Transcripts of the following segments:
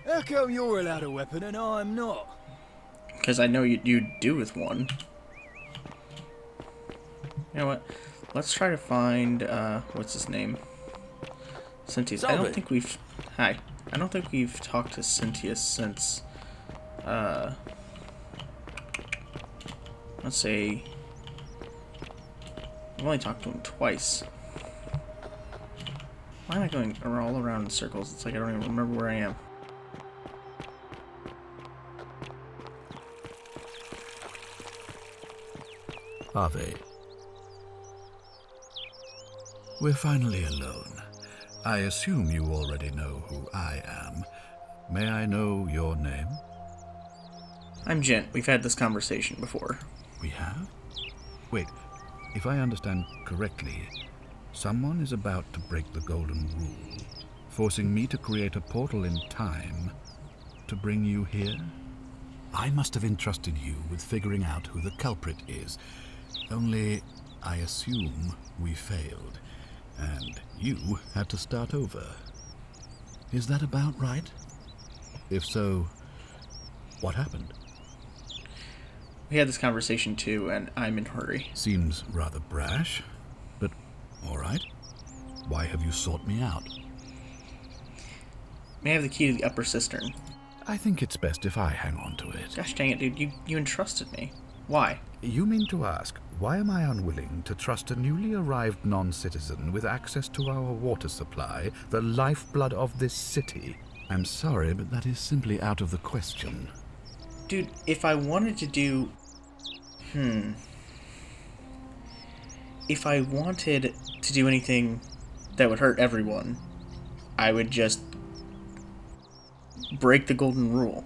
How come you're allowed a weapon and I'm not? Because I know you do with one. You know what? Let's try to find, what's his name? Cynthius. I don't think we've... Hi. I don't think we've talked to Cynthius since, let's say... I've only talked to him twice. Why am I going all around in circles? It's like I don't even remember where I am. Are they? We're finally alone. I assume you already know who I am. May I know your name? I'm Gent. We've had this conversation before. We have? Wait, if I understand correctly, someone is about to break the golden rule, forcing me to create a portal in time to bring you here? I must have entrusted you with figuring out who the culprit is. Only, I assume we failed, and you had to start over. Is that about right? If so, what happened? We had this conversation too, and I'm in a hurry. Seems rather brash, but all right. Why have you sought me out? May I have the key to the upper cistern? I think it's best if I hang on to it. Gosh dang it, dude. You entrusted me. Why? You mean to ask, why am I unwilling to trust a newly arrived non-citizen with access to our water supply, the lifeblood of this city? I'm sorry, but that is simply out of the question. Dude, if I wanted to do... If I wanted to do anything that would hurt everyone, I would just break the golden rule.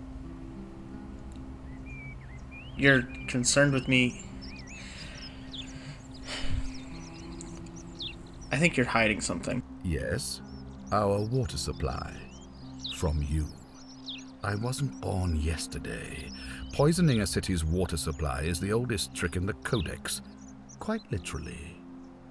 You're concerned with me. I think you're hiding something. Yes, our water supply. From you. I wasn't born yesterday. Poisoning a city's water supply is the oldest trick in the Codex. Quite literally.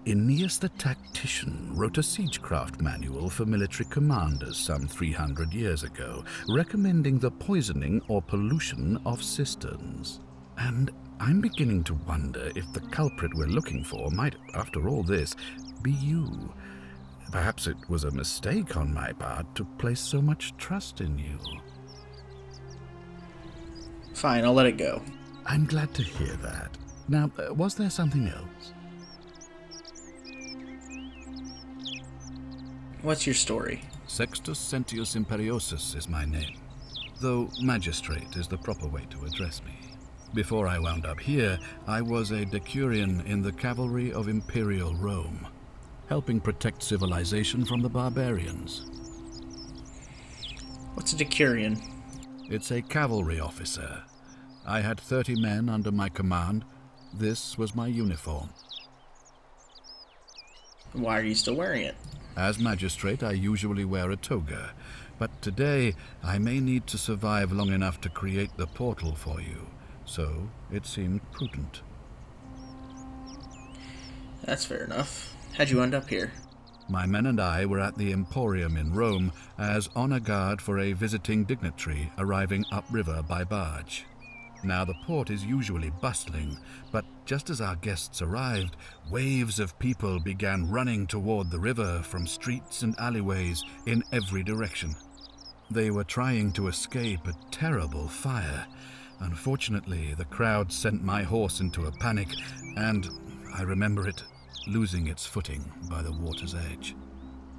Aeneas the Tactician wrote a siegecraft manual for military commanders some 300 years ago, recommending the poisoning or pollution of cisterns. And I'm beginning to wonder if the culprit we're looking for might, after all this, be you. Perhaps it was a mistake on my part to place so much trust in you. Fine, I'll let it go. I'm glad to hear that. Now, was there something else? What's your story? Sextus Sentius Imperiosus is my name, though magistrate is the proper way to address me. Before I wound up here, I was a decurion in the cavalry of Imperial Rome, helping protect civilization from the barbarians. What's a decurion? It's a cavalry officer. I had 30 men under my command. This was my uniform. Why are you still wearing it? As magistrate, I usually wear a toga, but today I may need to survive long enough to create the portal for you, so it seemed prudent. That's fair enough. How'd you end up here? My men and I were at the Emporium in Rome as honor guard for a visiting dignitary arriving upriver by barge. Now, the port is usually bustling, but just as our guests arrived, waves of people began running toward the river from streets and alleyways in every direction. They were trying to escape a terrible fire. Unfortunately, the crowd sent my horse into a panic, and I remember it losing its footing by the water's edge.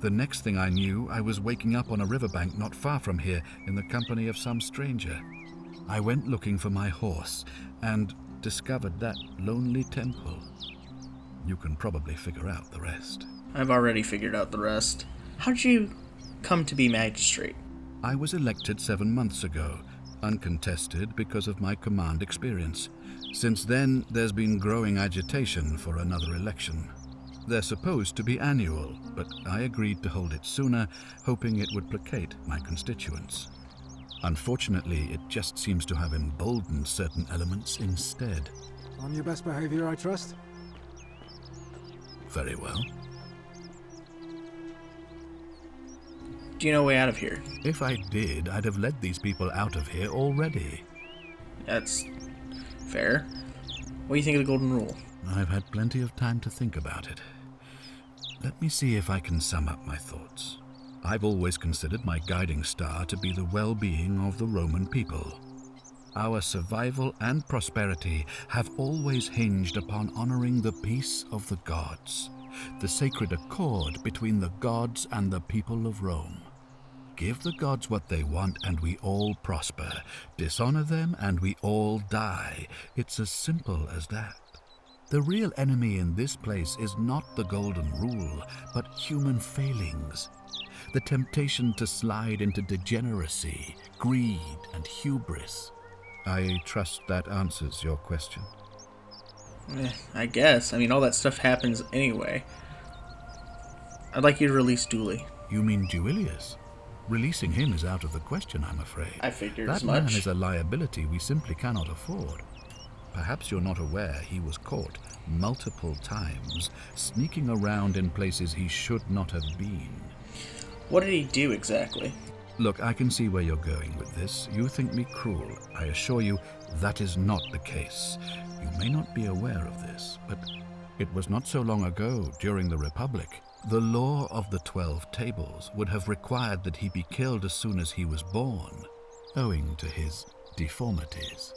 The next thing I knew, I was waking up on a riverbank not far from here in the company of some stranger. I went looking for my horse and discovered that lonely temple. You can probably figure out the rest. I've already figured out the rest. How'd you come to be magistrate? I was elected 7 months ago, uncontested because of my command experience. Since then, there's been growing agitation for another election. They're supposed to be annual, but I agreed to hold it sooner, hoping it would placate my constituents. Unfortunately, it just seems to have emboldened certain elements instead. On your best behavior, I trust? Very well. Do you know a way out of here? If I did, I'd have led these people out of here already. That's fair. What do you think of the Golden Rule? I've had plenty of time to think about it. Let me see if I can sum up my thoughts. I've always considered my guiding star to be the well-being of the Roman people. Our survival and prosperity have always hinged upon honoring the peace of the gods, the sacred accord between the gods and the people of Rome. Give the gods what they want and we all prosper. Dishonor them and we all die. It's as simple as that. The real enemy in this place is not the Golden Rule, but human failings. The temptation to slide into degeneracy, greed, and hubris. I trust that answers your question. I guess. I mean, all that stuff happens anyway. I'd like you to release Dooley. You mean Duilius? Releasing him is out of the question, I'm afraid. I figured that as much. That man is a liability we simply cannot afford. Perhaps you're not aware he was caught multiple times sneaking around in places he should not have been. What did he do exactly? Look, I can see where you're going with this. You think me cruel. I assure you that is not the case. You may not be aware of this, but it was not so long ago, during the Republic, the law of the 12 Tables would have required that he be killed as soon as he was born, owing to his deformities.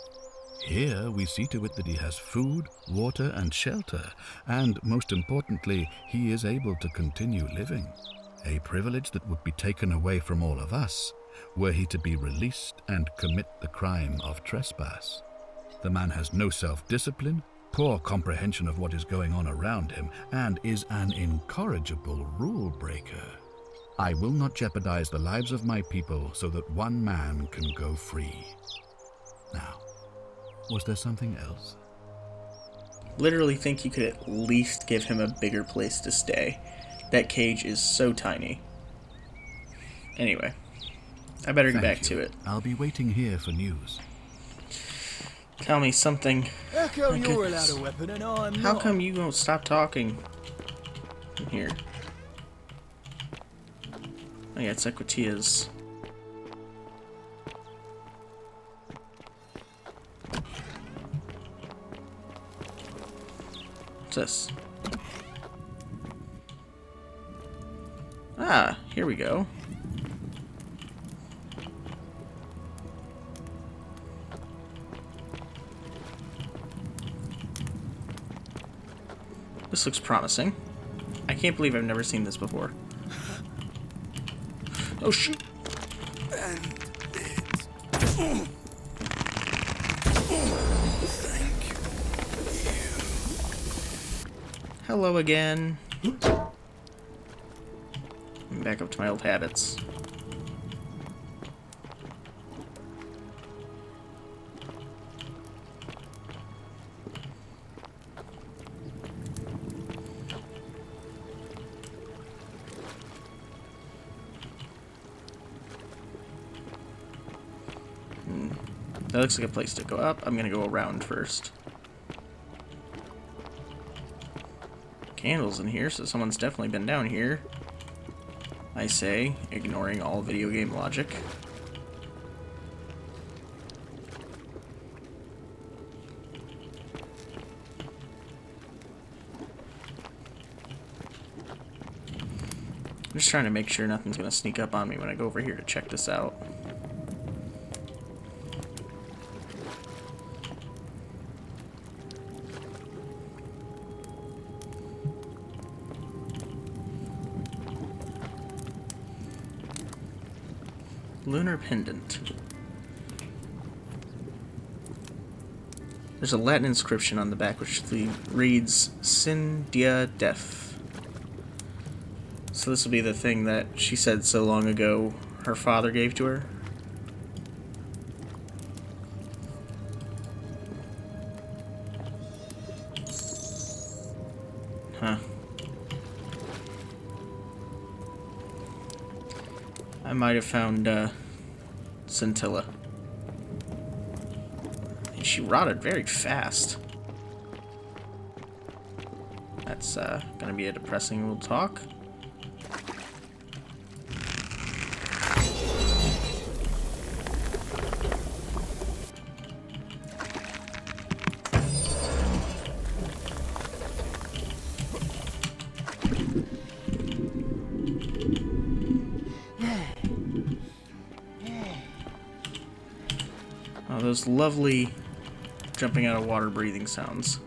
Here we see to it that he has food, water, and shelter, and most importantly, he is able to continue living. A privilege that would be taken away from all of us were he to be released and commit the crime of trespass. The man has no self-discipline, poor comprehension of what is going on around him, and is an incorrigible rule breaker. I will not jeopardize the lives of my people so that one man can go free. Now, was there something else? Literally think you could at least give him a bigger place to stay. That cage is so tiny. Anyway, I better get back to it. I'll be waiting here for news. Tell me something. How come you're allowed a weapon and I'm not? How come you won't stop talking? In here. Oh yeah, it's Equitia's. What's this? Ah, here we go. This looks promising. I can't believe I've never seen this before. Oh shoot! Hello again. I'm back up to my old habits. That looks like a place to go up. I'm gonna go around first. Candles in here, so someone's definitely been down here. I say, ignoring all video game logic. I'm just trying to make sure nothing's gonna sneak up on me when I go over here to check this out. Lunar pendant. There's a Latin inscription on the back which reads Sin Dia Def. So this will be the thing that she said so long ago her father gave to her. Huh. I might have found Scintilla. And she rotted very fast. That's gonna be a depressing little talk. those lovely jumping out of water breathing sounds.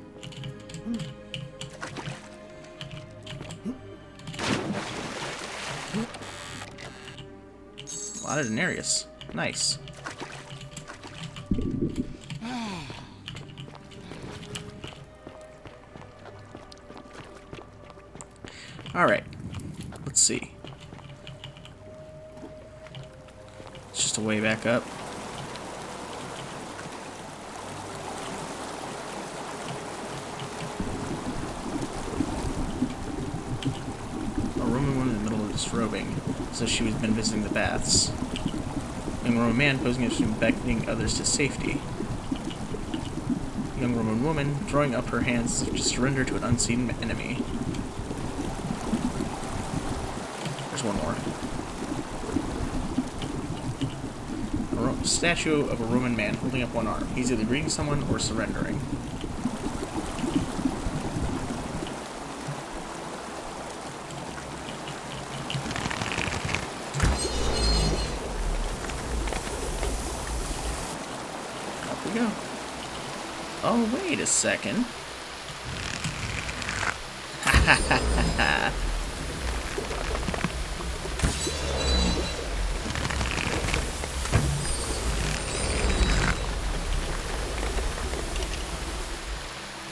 A lot of Denarius. Nice. Alright. Let's see. It's just a way back up. A Roman woman in the middle of disrobing, so she has been visiting the baths. A young Roman man posing as if beckoning others to safety. A young Roman woman throwing up her hands as if to surrender to an unseen enemy. There's one more. A statue of a Roman man holding up one arm. He's either greeting someone or surrendering. Up we go. Oh, wait a second. Ha ha ha ha ha.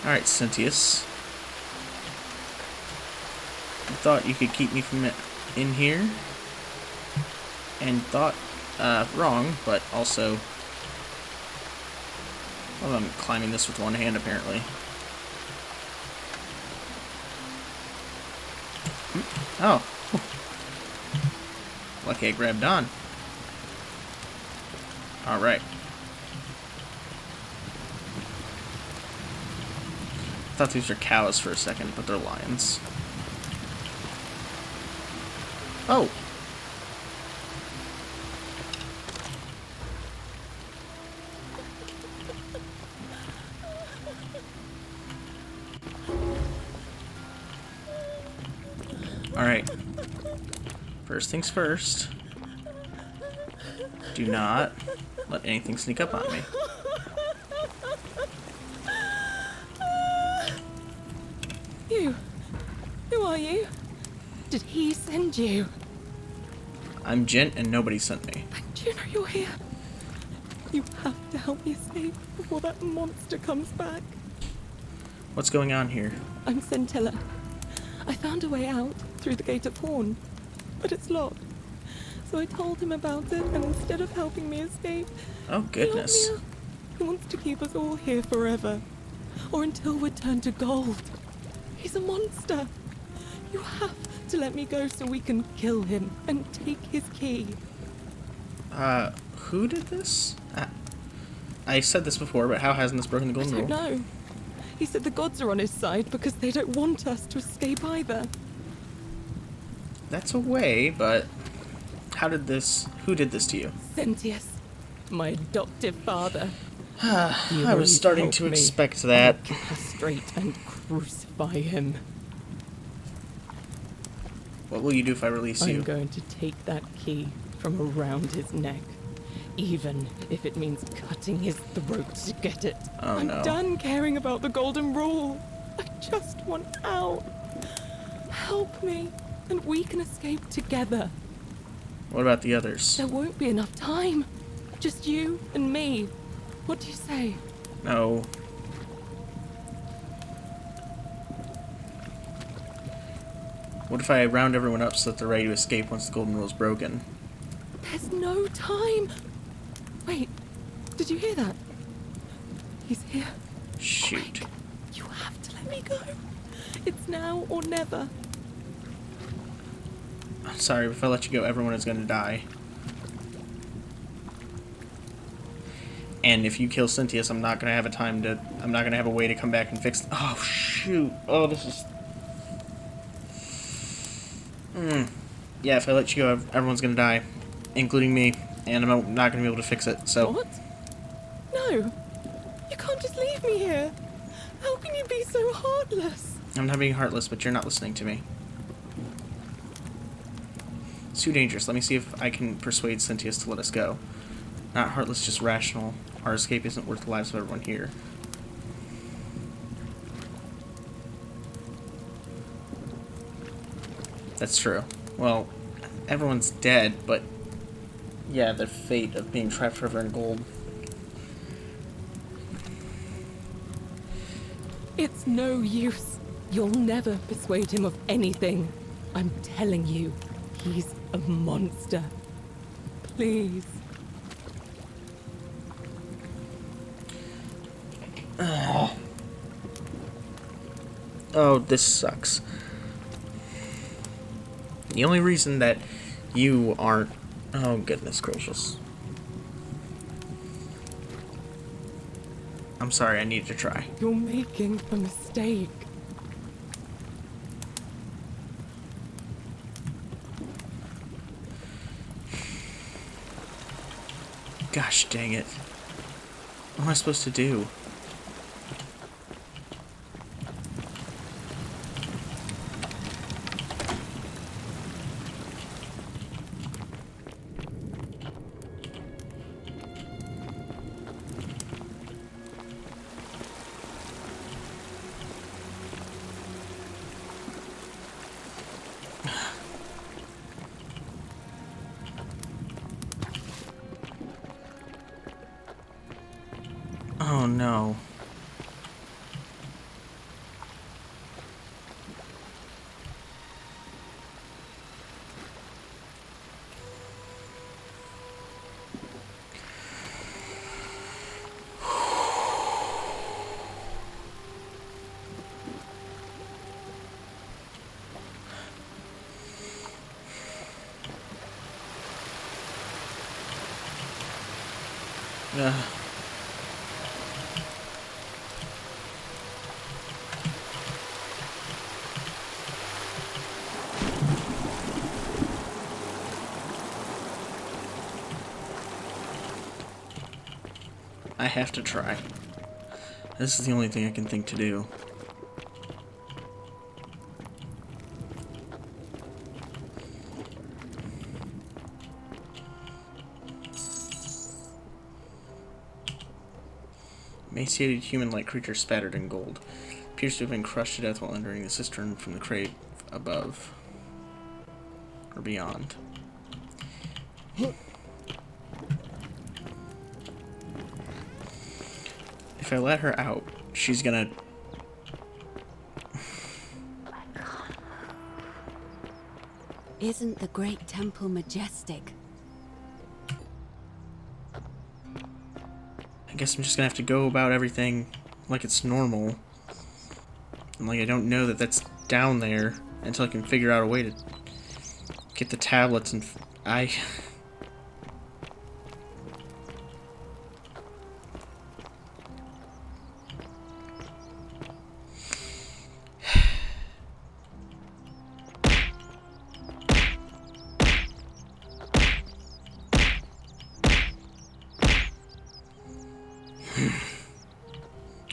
Alright, Cynthius. I thought you could keep me from in here. And thought, wrong, but also... Well, I'm climbing this with one hand, apparently. Oh. Lucky I grabbed on. Alright. I thought these were cows for a second, but they're lions. Oh! Alright. First things first. Do not let anything sneak up on me. Who are you? Did he send you? I'm Gent and nobody sent me. And you know you're here. You have to help me escape before that monster comes back. What's going on here? I'm Scintilla. I found a way out through the gate of Horn, but it's locked. So I told him about it, and instead of helping me escape, Oh, goodness. he locked me up. He wants to keep us all here forever, or until we're turned to gold. He's a monster. You have to let me go so we can kill him and take his key. Who did this? I said this before, but how hasn't this broken the golden I rule? don't know. He said the gods are on his side because they don't want us to escape either. That's a way, but how did this... Who did this to you? Sentius, my adoptive father. I was starting to expect that. I'll castrate and crucify him. What will you do if I release you? I'm going to take that key from around his neck, even if it means cutting his throat to get it. Oh, I'm no. done caring about the golden rule. I just want out. Help me, and we can escape together. What about the others? There won't be enough time. Just you and me. What do you say? No. What if I round everyone up so that they're ready to escape once the golden rule is broken? There's no time. Wait, did you hear that? He's here. Shoot. Quick, you have to let me go. It's now or never. I'm sorry, but if I let you go, everyone is going to die. And if you kill Cynthius, I'm not going to have I'm not going to have a way to come back and fix... Oh, shoot. Oh, this is... Yeah, if I let you go, everyone's going to die. Including me. And I'm not going to be able to fix it, so... What? No. You can't just leave me here. How can you be so heartless? I'm not being heartless, but you're not listening to me. It's too dangerous. Let me see if I can persuade Cynthius to let us go. Not heartless, just rational. Our escape isn't worth the lives of everyone here. That's true. Well, everyone's dead, but yeah, the fate of being trapped forever in gold. It's no use. You'll never persuade him of anything. I'm telling you, he's a monster. Please. Oh, this sucks. The only reason that you aren't... Oh, goodness gracious. I'm sorry, I needed to try. You're making a mistake. Gosh dang it. What am I supposed to do? Oh no. I have to try. This is the only thing I can think to do. Emaciated human-like creature spattered in gold. Appears to have been crushed to death while entering the cistern from the crate above. Or beyond. If I let her out, she's gonna... Isn't the great temple majestic? I guess I'm just gonna have to go about everything like it's normal. And like I don't know that that's down there until I can figure out a way to get the tablets and...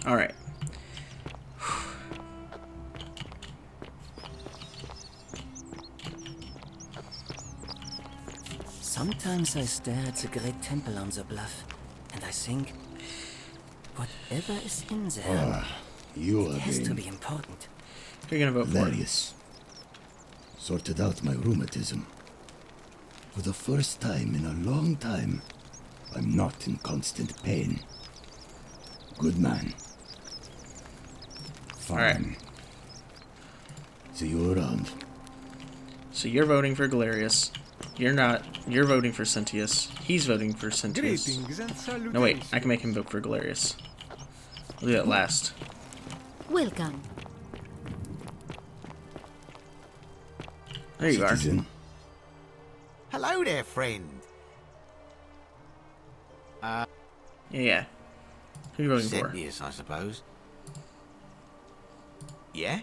Alright. Sometimes I stare at the great temple on the bluff, and I think, whatever is in there, You it has to again. be important. Who are you gonna vote for? Valerius. Sorted out my rheumatism. For the first time in a long time, I'm not in constant pain. Good man. Fine. Alright. See you around. So you're voting for Galerius. You're not. You're voting for Sentius. He's voting for Sentius. Greetings and salutations. No, wait. I can make him vote for Galerius. We'll do that last. Welcome. There you are. Citizen. Hello there, friend. Yeah. Who are you voting for? Sentius, I suppose. Yeah?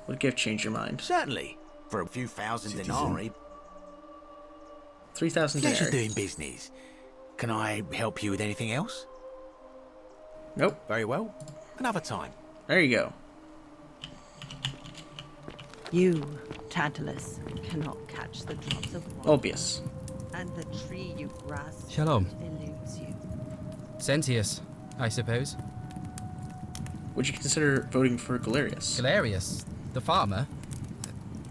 What gift changed your mind? Certainly. For a few thousand Citizen. denarii. 3,000 Pleasure denarii. doing business. Can I help you with anything else? Nope. Very well. Another time. There you go. You, Tantalus, cannot catch the drops of water. Obvious. And the tree you grasp Shalom. eludes you. Sentius, I suppose. Would you consider voting for Galerius? Galerius, the farmer.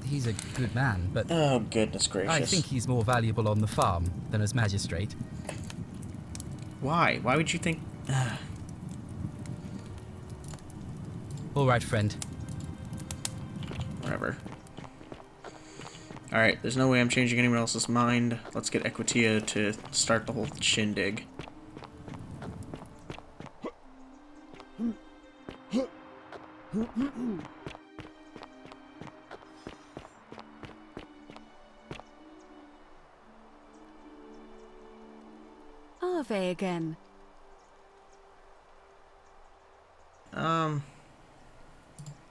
He's a good man, but Oh, goodness gracious. I think he's more valuable on the farm than as magistrate. Why? Why would you think... All right, friend. Whatever. Alright, there's no way I'm changing anyone else's mind. Let's get Equitia to start the whole shindig. Ave again.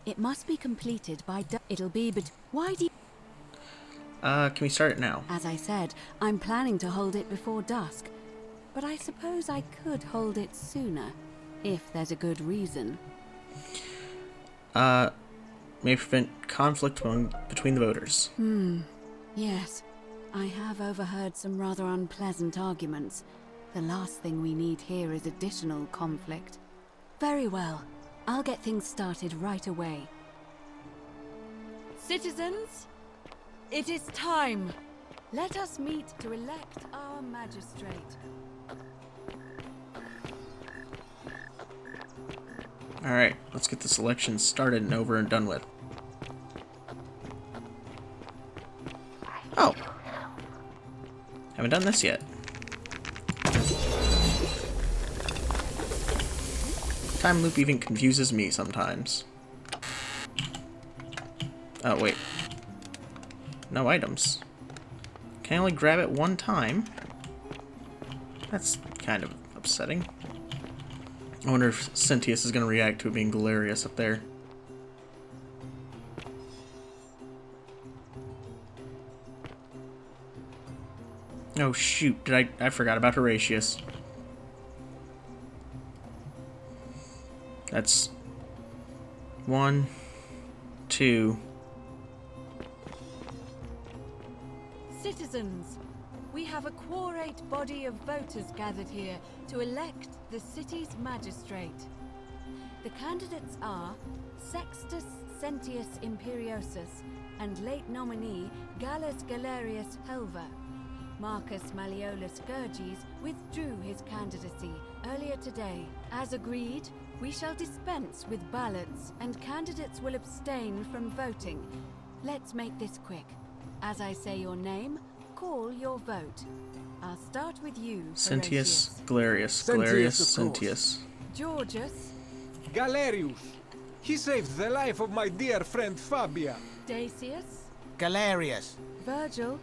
It must be completed by it'll be but why do you... Can we start it now? As I said, I'm planning to hold it before dusk. But I suppose I could hold it sooner, if there's a good reason. May prevent conflict between the voters. Yes. I have overheard some rather unpleasant arguments. The last thing we need here is additional conflict. Very well. I'll get things started right away. Citizens, it is time. Let us meet to elect our magistrate. Alright, let's get this election started and over and done with. Oh! Haven't done this yet. Time loop even confuses me sometimes. Oh, wait. No items. Can I only grab it one time? That's kind of upsetting. I wonder if Sentius is going to react to it being Galerius up there. Oh shoot, I forgot about Horatius. That's 1, 2. Citizens, we have a quorate body of voters gathered here to elect the city's magistrate. The candidates are Sextus Sentius Imperiosus and late nominee Gallus Galerius Helver. Marcus Malleolus Gurges withdrew his candidacy earlier today. As agreed, we shall dispense with ballots and candidates will abstain from voting. Let's make this quick. As I say your name, call your vote. I'll start with you, Sentius, Horatius. Galerius, Galerius, Sentius. Georgius. Galerius. He saved the life of my dear friend Fabia. Dacius. Galerius. Virgil.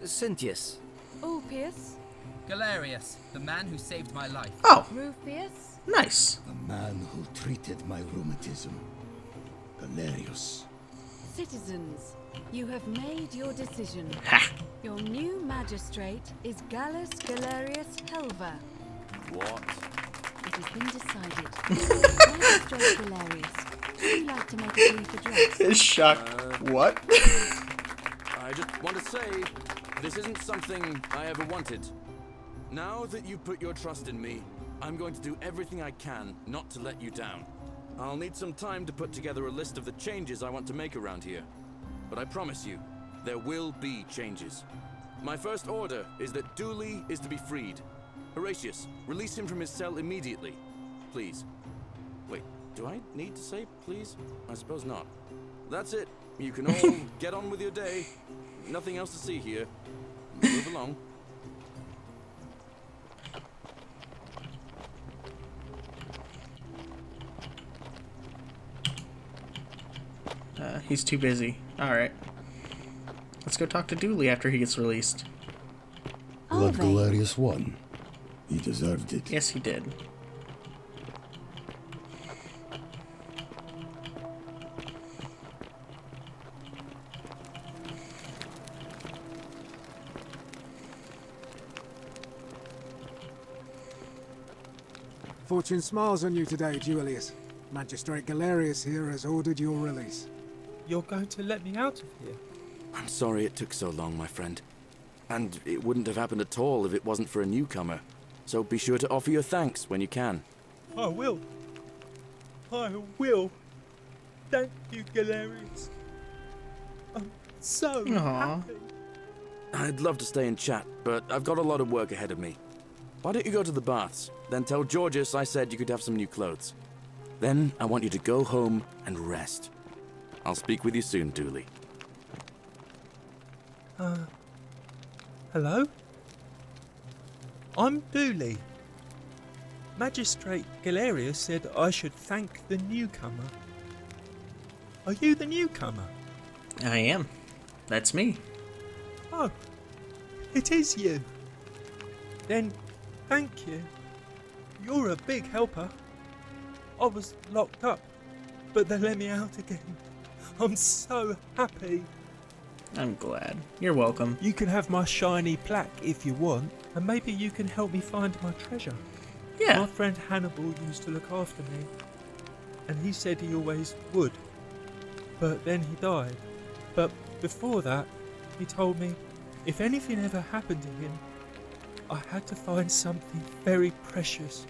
Sentius. Ulpius. Galerius, the man who saved my life. Oh, Rufius. nice. The man who treated my rheumatism. Galerius. Citizens, you have made your decision. Ha! Your new magistrate is Gallus Galerius Helver. What? It has been decided. Magistrate Galerius, would you like to make a brief address? Is shocked. What? I just want to say, this isn't something I ever wanted. Now that you've put your trust in me, I'm going to do everything I can not to let you down. I'll need some time to put together a list of the changes I want to make around here. But I promise you, there will be changes. My first order is that Dooley is to be freed. Horatius, release him from his cell immediately. Please. Wait, do I need to say please? I suppose not. That's it. You can all get on with your day. Nothing else to see here. Move along. He's too busy. Alright. Let's go talk to Dooley after he gets released. Blood Galerius won. He deserved it. Yes, he did. Fortune smiles on you today, Julius. Magistrate Galerius here has ordered your release. You're going to let me out of here? I'm sorry it took so long, my friend. And it wouldn't have happened at all if it wasn't for a newcomer. So be sure to offer your thanks when you can. I will. I will. Thank you, Galerius. I'm so happy. I'd love to stay and chat, but I've got a lot of work ahead of me. Why don't you go to the baths? Then tell Georges I said you could have some new clothes. Then I want you to go home and rest. I'll speak with you soon, Dooley. Hello? I'm Dooley. Magistrate Galerius said I should thank the newcomer. Are you the newcomer? I am. That's me. Oh, it is you. Then, thank you. You're a big helper. I was locked up, but they let me out again. I'm so happy. I'm glad. You're welcome. You can have my shiny plaque if you want, and maybe you can help me find my treasure. Yeah. My friend Hannibal used to look after me, and he said he always would. But then he died. But before that, he told me if anything ever happened to him, I had to find something very precious.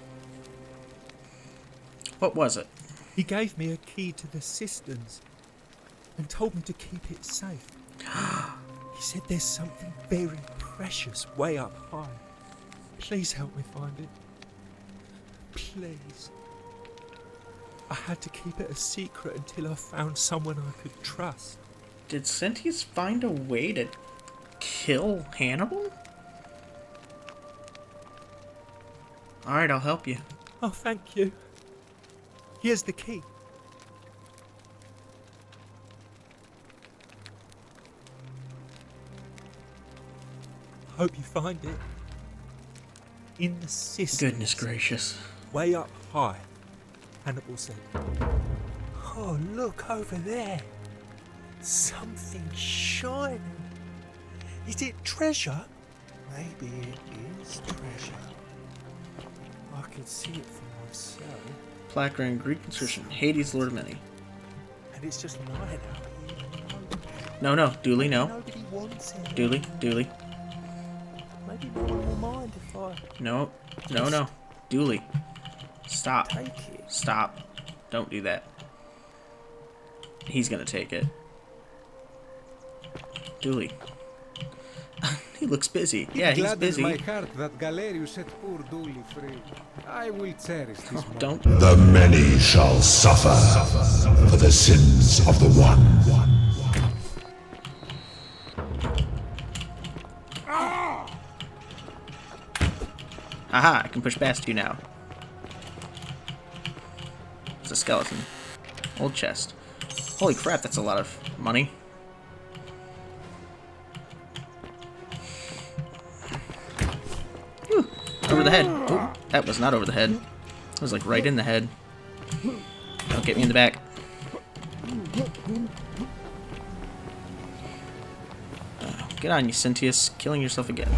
What was it? He gave me a key to the cisterns and told me to keep it safe. He said there's something very precious way up high. Please help me find it. Please. I had to keep it a secret until I found someone I could trust. Did Sentius find a way to kill Hannibal? Alright, I'll help you. Oh, thank you. Here's the key. Hope you find it. In the cisterns. Goodness gracious. Way up high, Hannibal said. Oh, look over there. Something shining. Is it treasure? Maybe it is treasure. I can see it for myself. Plaque in Greek inscription. Hades, Lord of Many. And it's just lying out here. No, Dooley, no. Nobody wants it. Dooley. Maybe no one will mind if I... No. Dooley. Stop. Take it. Stop. Don't do that. He's gonna take it. Dooley. He looks busy. Yeah, he's busy. My heart that Galerius set poor Dooley free. I will cherish this moment. Don't. The many shall suffer for the sins of the one. Haha, I can push past you now. It's a skeleton. Old chest. Holy crap, that's a lot of money. Whew. Over the head. Oh, that was not over the head. It was like right in the head. Don't get me in the back. Get on, you Sentius. Killing yourself again.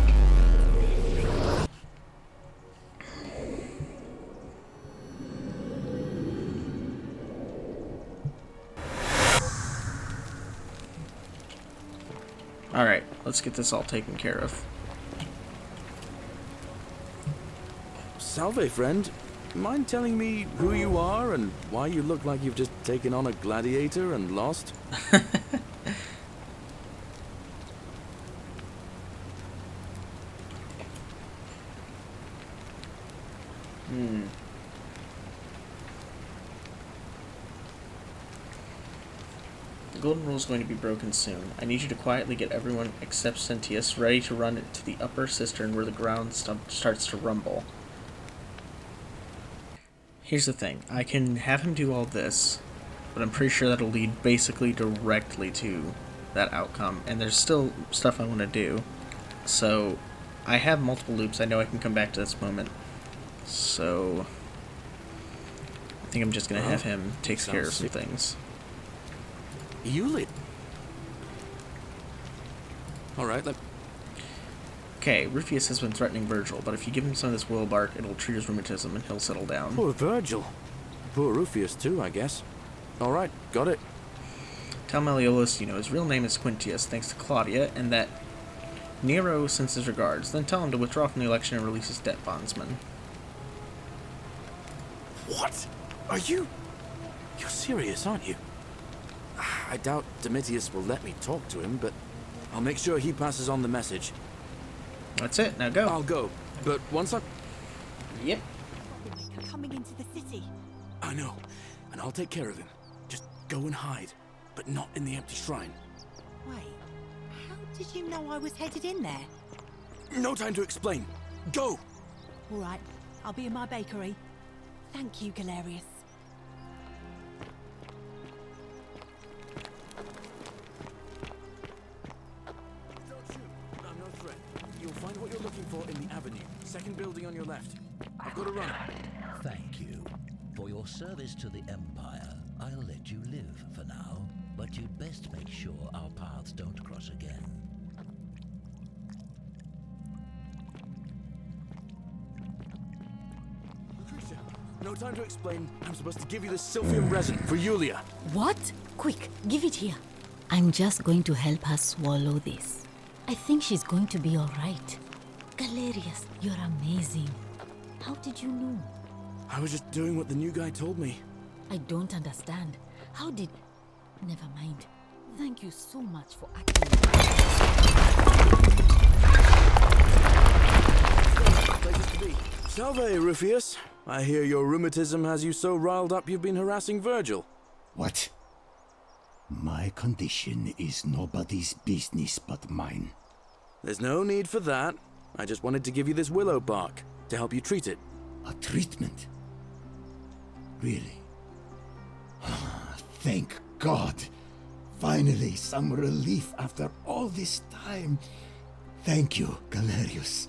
Alright, let's get this all taken care of. Salve, friend. Mind telling me who you are and why you look like you've just taken on a gladiator and lost? The golden rule is going to be broken soon. I need you to quietly get everyone except Sentius ready to run to the upper cistern where the ground starts to rumble. Here's the thing. I can have him do all this, but I'm pretty sure that'll lead basically directly to that outcome. And there's still stuff I want to do. So, I have multiple loops. I know I can come back to this moment. So, I think I'm just going to have him take care of some things. Hewlett. Alright, Okay, Rufius has been threatening Virgil, but if you give him some of this willow bark, it'll treat his rheumatism and he'll settle down. Poor Virgil. Poor Rufius too, I guess. Alright, got it. Tell Malleolus, his real name is Quintius, thanks to Claudia, and that Nero sends his regards, then tell him to withdraw from the election and release his debt bondsman. What? Are you... You're serious, aren't you? I doubt Domitius will let me talk to him, but I'll make sure he passes on the message. That's it, now go. I'll go, but once I... Yep. Coming into the city. I know, and I'll take care of him. Just go and hide, but not in the empty shrine. Wait, how did you know I was headed in there? No time to explain. Go! All right, I'll be in my bakery. Thank you, Galerius. Don't shoot. I'm no threat. You'll find what you're looking for in the avenue. Second building on your left. I've got to run. Thank you. For your service to the Empire, I'll let you live for now, but you'd best make sure our paths don't cross again. Lucretia, no time to explain. I'm supposed to give you the Sylphium resin for Yulia. What? Quick, give it here. I'm just going to help her swallow this. I think she's going to be all right. Galerius, you're amazing. How did you know? I was just doing what the new guy told me. I don't understand. How did... Never mind. Thank you so much for acting. Places to be. Salve, Rufus. I hear your rheumatism has you so riled up you've been harassing Virgil. What? My condition is nobody's business but mine. There's no need for that. I just wanted to give you this willow bark to help you treat it. A treatment? Really? Thank God. Finally, some relief after all this time. Thank you, Galerius.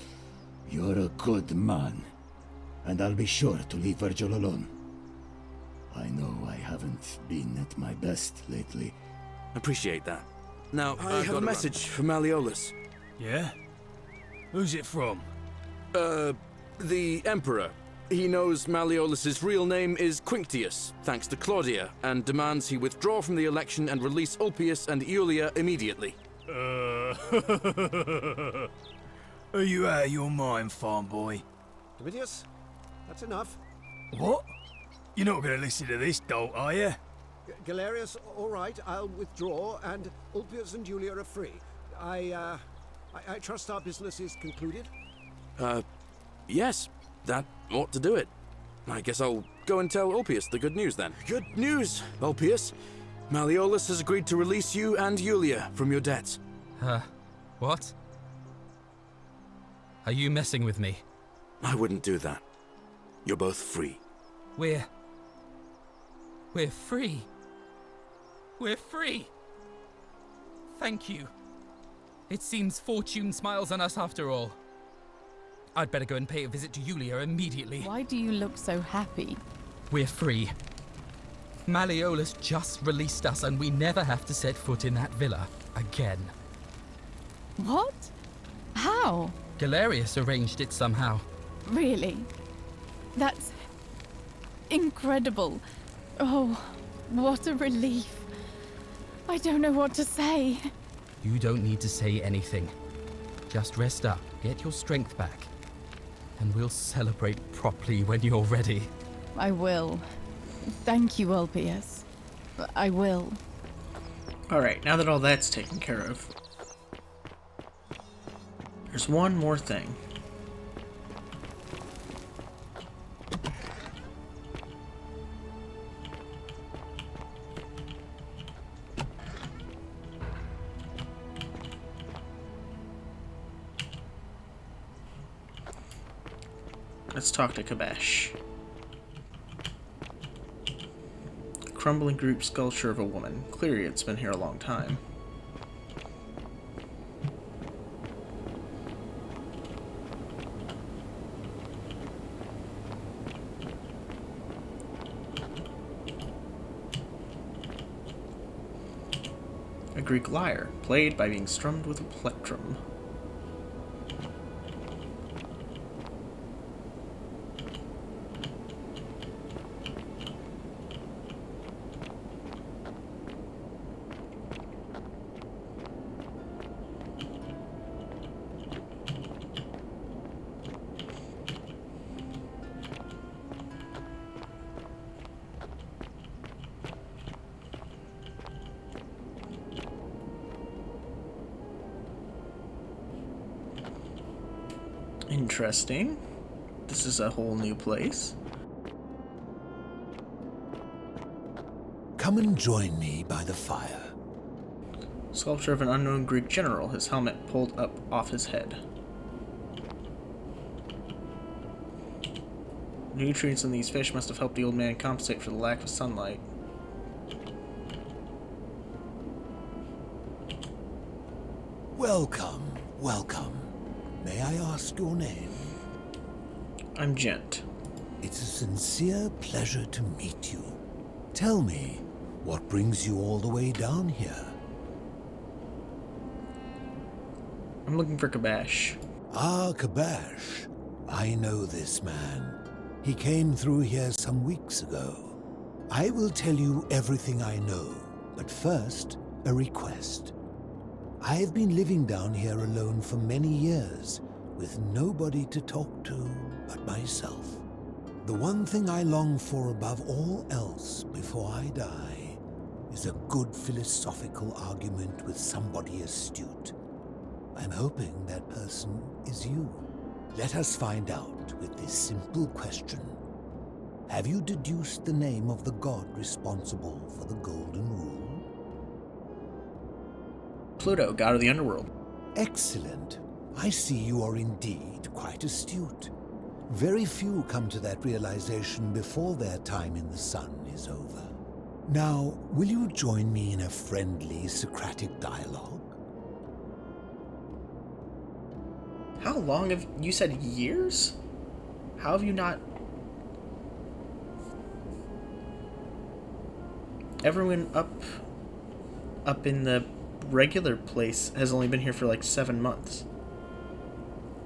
You're a good man. And I'll be sure to leave Virgil alone. I know I haven't been at my best lately. Appreciate that. Now, I have a message for Malleolus. Yeah? Who's it from? The Emperor. He knows Malleolus's real name is Quinctius, thanks to Claudia, and demands he withdraw from the election and release Ulpius and Iulia immediately. Are you out of your mind, farm boy? Domitius, that's enough. What? You're not going to listen to this dolt, are you? Galerius, all right, I'll withdraw, and Ulpius and Julia are free. I trust our business is concluded? Yes. That ought to do it. I guess I'll go and tell Ulpius the good news then. Good news, Ulpius. Malleolus has agreed to release you and Yulia from your debts. What? Are you messing with me? I wouldn't do that. You're both free. We're free. We're free. Thank you. It seems fortune smiles on us after all. I'd better go and pay a visit to Yulia immediately. Why do you look so happy? We're free. Malleolus just released us and we never have to set foot in that villa again. What? How? Galerius arranged it somehow. Really? That's incredible. Oh, what a relief. I don't know what to say. You don't need to say anything. Just rest up, get your strength back, and we'll celebrate properly when you're ready. I will. Thank you, Ulpius. I will. Alright, now that all that's taken care of, there's one more thing. Let's talk to Kabesh. A crumbling group sculpture of a woman. Clearly it's been here a long time. A Greek lyre, played by being strummed with a plectrum. Interesting. This is a whole new place. Come and join me by the fire. Sculpture of an unknown Greek general, his helmet pulled up off his head. Nutrients in these fish must have helped the old man compensate for the lack of sunlight. Welcome, welcome. May I ask your name? I'm Gent. It's a sincere pleasure to meet you. Tell me, what brings you all the way down here? I'm looking for Kabash. Ah, Kabash. I know this man. He came through here some weeks ago. I will tell you everything I know, but first, a request. I have been living down here alone for many years, with nobody to talk to but myself. The one thing I long for above all else before I die is a good philosophical argument with somebody astute. I'm hoping that person is you. Let us find out with this simple question. Have you deduced the name of the god responsible for the Golden Rule? Pluto, god of the underworld. Excellent. I see you are indeed quite astute. Very few come to that realization before their time in the sun is over. Now, will you join me in a friendly Socratic dialogue? How long have you said years? How have you not... Everyone up in the regular place has only been here for like 7 months.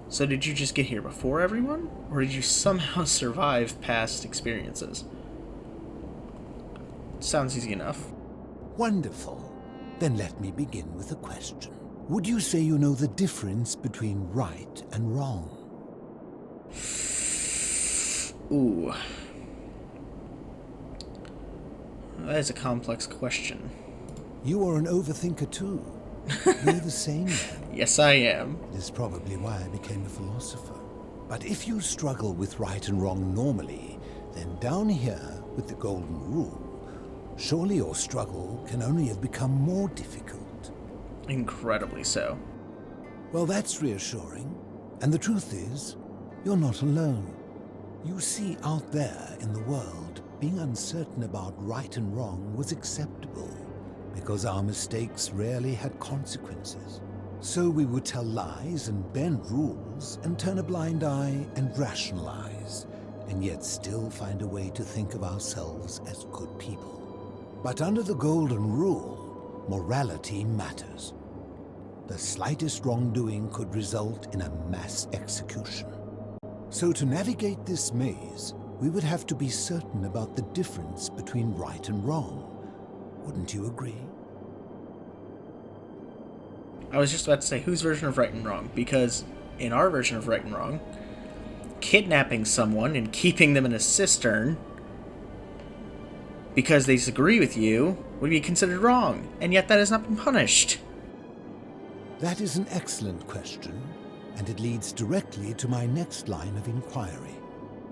So did you just get here before everyone? Or did you somehow survive past experiences? Sounds easy enough. Wonderful. Then let me begin with a question. Would you say you know the difference between right and wrong? Ooh. That is a complex question. You are an overthinker too. You're the same man. Yes, I am. It is probably why I became a philosopher. But if you struggle with right and wrong normally, then down here with the Golden Rule, surely your struggle can only have become more difficult. Incredibly so. Well, that's reassuring. And the truth is, you're not alone. You see, out there in the world, being uncertain about right and wrong was acceptable, because our mistakes rarely had consequences. So we would tell lies and bend rules and turn a blind eye and rationalize, and yet still find a way to think of ourselves as good people. But under the Golden Rule, morality matters. The slightest wrongdoing could result in a mass execution. So to navigate this maze, we would have to be certain about the difference between right and wrong. Wouldn't you agree? I was just about to say, whose version of right and wrong? Because in our version of right and wrong, kidnapping someone and keeping them in a cistern because they disagree with you would be considered wrong, and yet that has not been punished. That is an excellent question, and it leads directly to my next line of inquiry.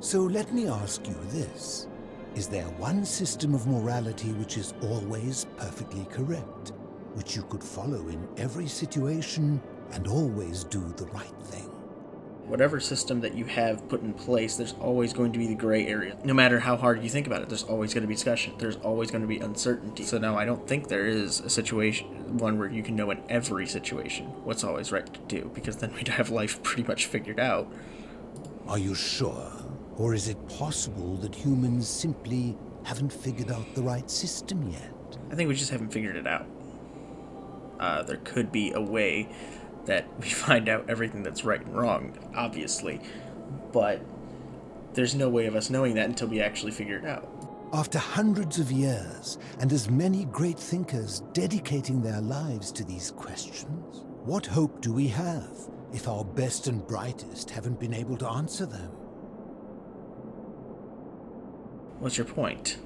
So let me ask you this. Is there one system of morality which is always perfectly correct, which you could follow in every situation and always do the right thing? Whatever system that you have put in place, there's always going to be the gray area. No matter how hard you think about it, there's always going to be discussion. There's always going to be uncertainty. So no, I don't think there is a situation, one where you can know in every situation what's always right to do, because then we'd have life pretty much figured out. Are you sure? Or is it possible that humans simply haven't figured out the right system yet? I think we just haven't figured it out. There could be a way that we find out everything that's right and wrong, obviously, but there's no way of us knowing that until we actually figure it out. After hundreds of years, and as many great thinkers dedicating their lives to these questions, what hope do we have if our best and brightest haven't been able to answer them? What's your point?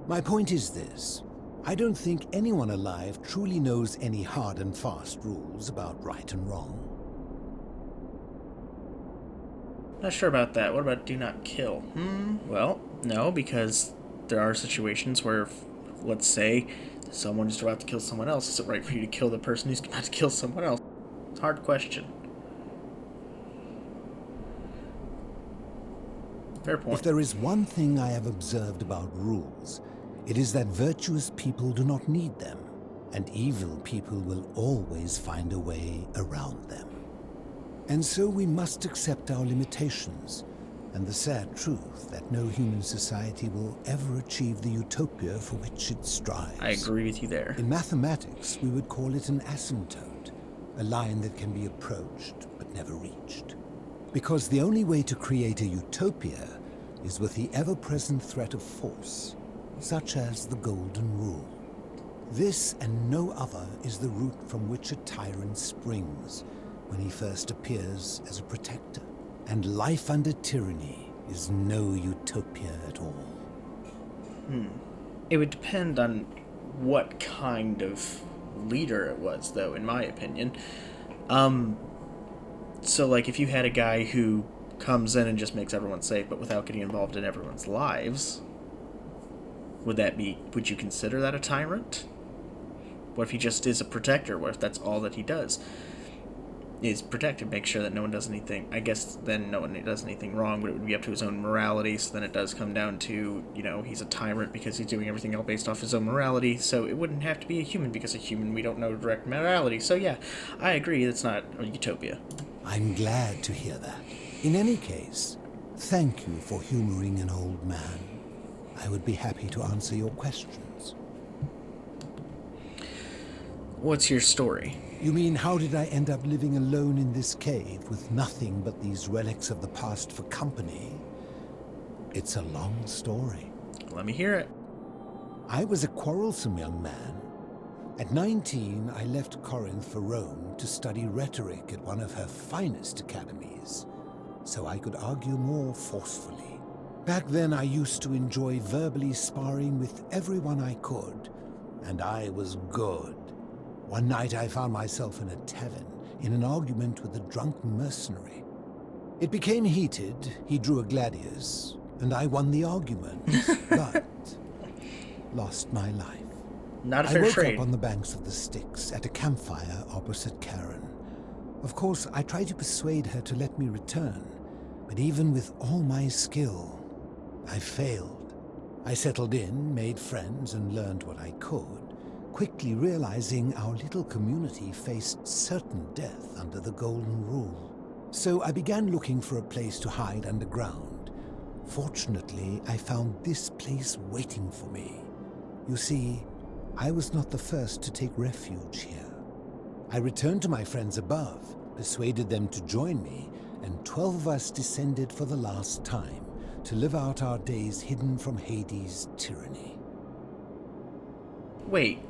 My point is this. I don't think anyone alive truly knows any hard and fast rules about right and wrong. Not sure about that. What about do not kill? Well, no, because there are situations where, let's say, someone is about to kill someone else. Is it right for you to kill the person who's about to kill someone else? It's a hard question. Fair point. If there is one thing I have observed about rules, it is that virtuous people do not need them, and evil people will always find a way around them. And so we must accept our limitations, and the sad truth that no human society will ever achieve the utopia for which it strives. I agree with you there. In mathematics, we would call it an asymptote, a line that can be approached but never reached. Because the only way to create a utopia is with the ever-present threat of force, such as the Golden Rule. This and no other is the root from which a tyrant springs when he first appears as a protector. And life under tyranny is no utopia at all. It would depend on what kind of leader it was, though, in my opinion. So, like, if you had a guy who comes in and just makes everyone safe, but without getting involved in everyone's lives, would you consider that a tyrant? What if he just is a protector? What if that's all that he does? Is protect and make sure that no one does anything. I guess then no one does anything wrong, but it would be up to his own morality, so then it does come down to, he's a tyrant because he's doing everything all based off his own morality, so it wouldn't have to be a human, because a human, we don't know direct morality. So yeah, I agree, it's not a utopia. I'm glad to hear that. In any case, thank you for humoring an old man. I would be happy to answer your questions. What's your story? You mean, how did I end up living alone in this cave with nothing but these relics of the past for company? It's a long story. Let me hear it. I was a quarrelsome young man. At 19, I left Corinth for Rome to study rhetoric at one of her finest academies, so I could argue more forcefully. Back then, I used to enjoy verbally sparring with everyone I could, and I was good. One night I found myself in a tavern, in an argument with a drunk mercenary. It became heated, he drew a gladius, and I won the argument, but lost my life. Not a fair trade. I woke up on the banks of the Styx, at a campfire opposite Karen. Of course, I tried to persuade her to let me return, but even with all my skill, I failed. I settled in, made friends, and learned what I could, quickly realizing our little community faced certain death under the Golden Rule. So I began looking for a place to hide underground. Fortunately, I found this place waiting for me. You see, I was not the first to take refuge here. I returned to my friends above, persuaded them to join me, and 12 of us descended for the last time to live out our days hidden from Hades' tyranny. Wait,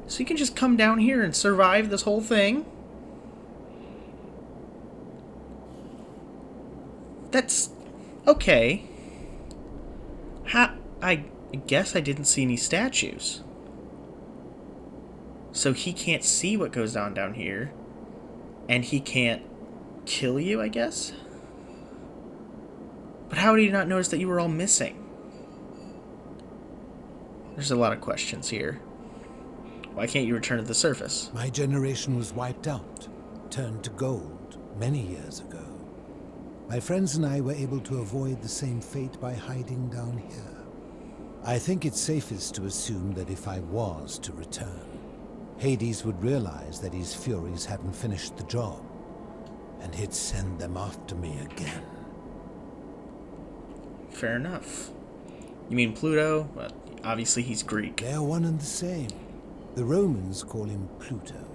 so you can just come down here and survive this whole thing? That's okay. I guess I didn't see any statues. So he can't see what goes on down here, and he can't kill you, I guess? But how did he not notice that you were all missing? There's a lot of questions here. Why can't you return to the surface? My generation was wiped out, turned to gold, many years ago. My friends and I were able to avoid the same fate by hiding down here. I think it's safest to assume that if I was to return, Hades would realize that his furies hadn't finished the job, and he'd send them after me again. Fair enough. You mean Pluto? Well, obviously he's Greek. They're one and the same. The Romans call him Pluto,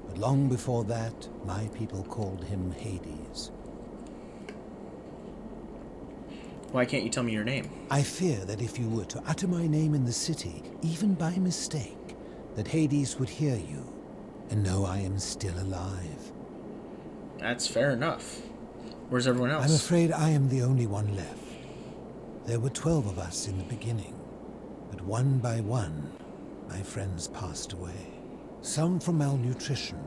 but long before that, my people called him Hades. Why can't you tell me your name? I fear that if you were to utter my name in the city, even by mistake, that Hades would hear you and know I am still alive. That's fair enough. Where's everyone else? I'm afraid I am the only one left. There were 12 of us in the beginning, but one by one, my friends passed away. Some from malnutrition,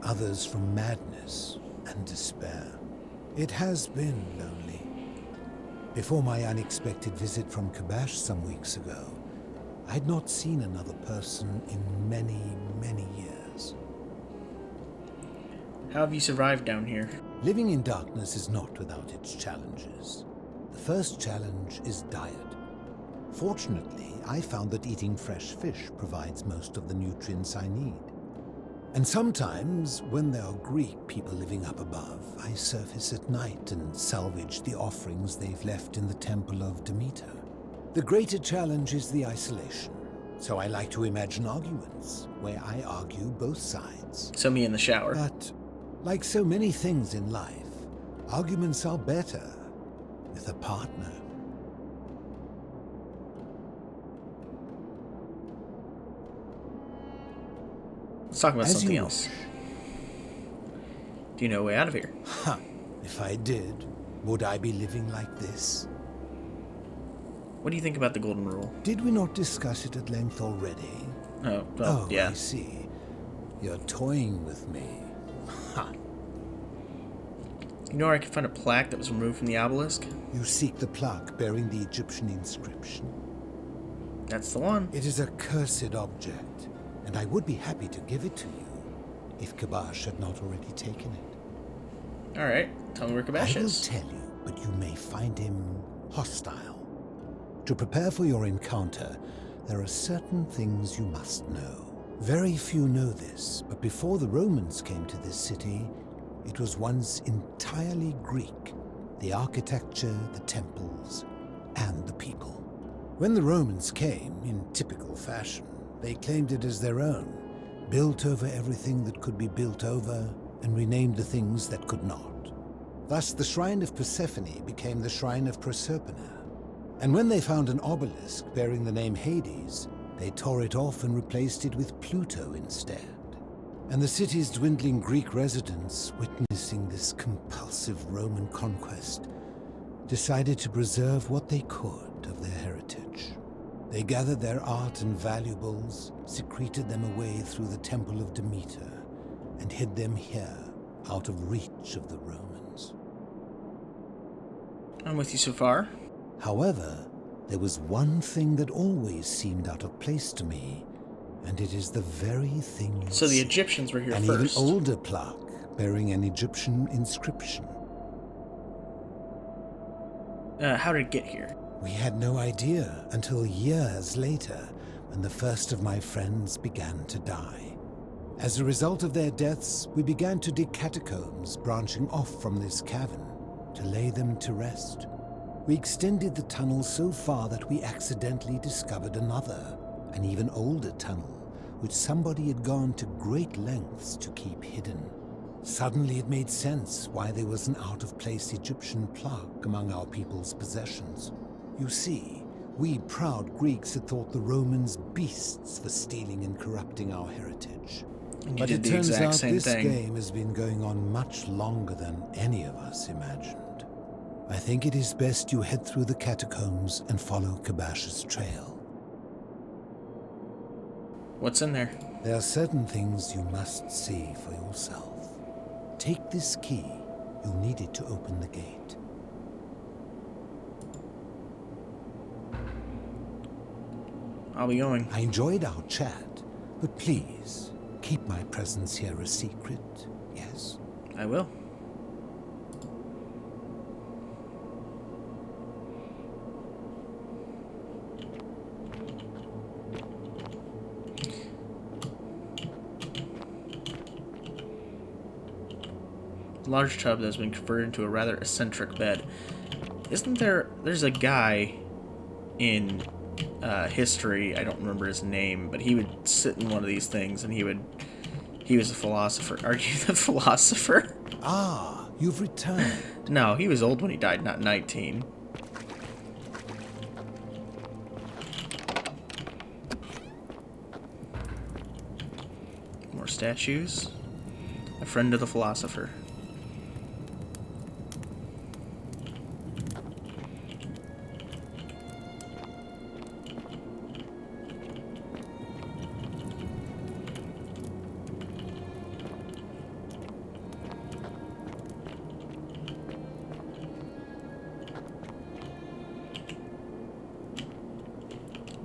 others from madness and despair. It has been lonely. Before my unexpected visit from Kabash some weeks ago, I'd not seen another person in many, many years. How have you survived down here? Living in darkness is not without its challenges. The first challenge is diet. Fortunately, I found that eating fresh fish provides most of the nutrients I need. And sometimes, when there are Greek people living up above, I surface at night and salvage the offerings they've left in the temple of Demeter. The greater challenge is the isolation, so I like to imagine arguments, where I argue both sides. So me in the shower. But, like so many things in life, arguments are better with a partner. Let's talk about As something you else. Do you know a way out of here? Ha! If I did, would I be living like this? What do you think about the Golden Rule? Did we not discuss it at length already? Oh, well, yeah. I see. You're toying with me. Ha! You know where I could find a plaque that was removed from the obelisk? You seek the plaque bearing the Egyptian inscription. That's the one. It is a cursed object, and I would be happy to give it to you if Kabash had not already taken it. Alright, tell me where Kabash I will is. tell you, but you may find him hostile. To prepare for your encounter, there are certain things you must know. Very few know this, but before the Romans came to this city, it was once entirely Greek. The architecture, the temples, and the people. When the Romans came, in typical fashion, they claimed it as their own, built over everything that could be built over, and renamed the things that could not. Thus, the shrine of Persephone became the shrine of Proserpina. And when they found an obelisk bearing the name Hades, they tore it off and replaced it with Pluto instead. And the city's dwindling Greek residents, witnessing this compulsive Roman conquest, decided to preserve what they could of their heritage. They gathered their art and valuables, secreted them away through the temple of Demeter, and hid them here, out of reach of the Romans. I'm with you so far. However, there was one thing that always seemed out of place to me, and it is the very thing you So the see. Egyptians were here An first. even older plaque bearing an Egyptian inscription. How did it get here? We had no idea until years later, when the first of my friends began to die. As a result of their deaths, we began to dig catacombs branching off from this cavern to lay them to rest. We extended the tunnel so far that we accidentally discovered another, an even older tunnel, which somebody had gone to great lengths to keep hidden. Suddenly it made sense why there was an out-of-place Egyptian plaque among our people's possessions. You see, we proud Greeks had thought the Romans beasts for stealing and corrupting our heritage. And you But did it the turns exact out same this thing. game has been going on much longer than any of us imagined. I think it is best you head through the catacombs and follow Kabash's trail. What's in there? There are certain things you must see for yourself. Take this key. You'll need it to open the gate. I'll be going. I enjoyed our chat, but please, keep my presence here a secret, yes? I will. The large tub that has been converted into a rather eccentric bed. Isn't there's a guy in history, I don't remember his name, but he would sit in one of these things and he was a philosopher. Are you the philosopher? Ah, you've returned. No, he was old when he died, not 19. More statues. A friend of the philosopher.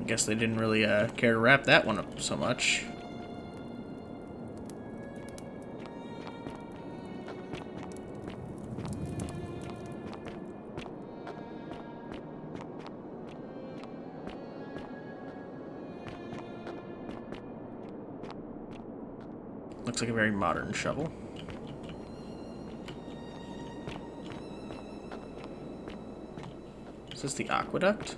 Guess they didn't really care to wrap that one up so much. Looks like a very modern shovel. Is this the aqueduct?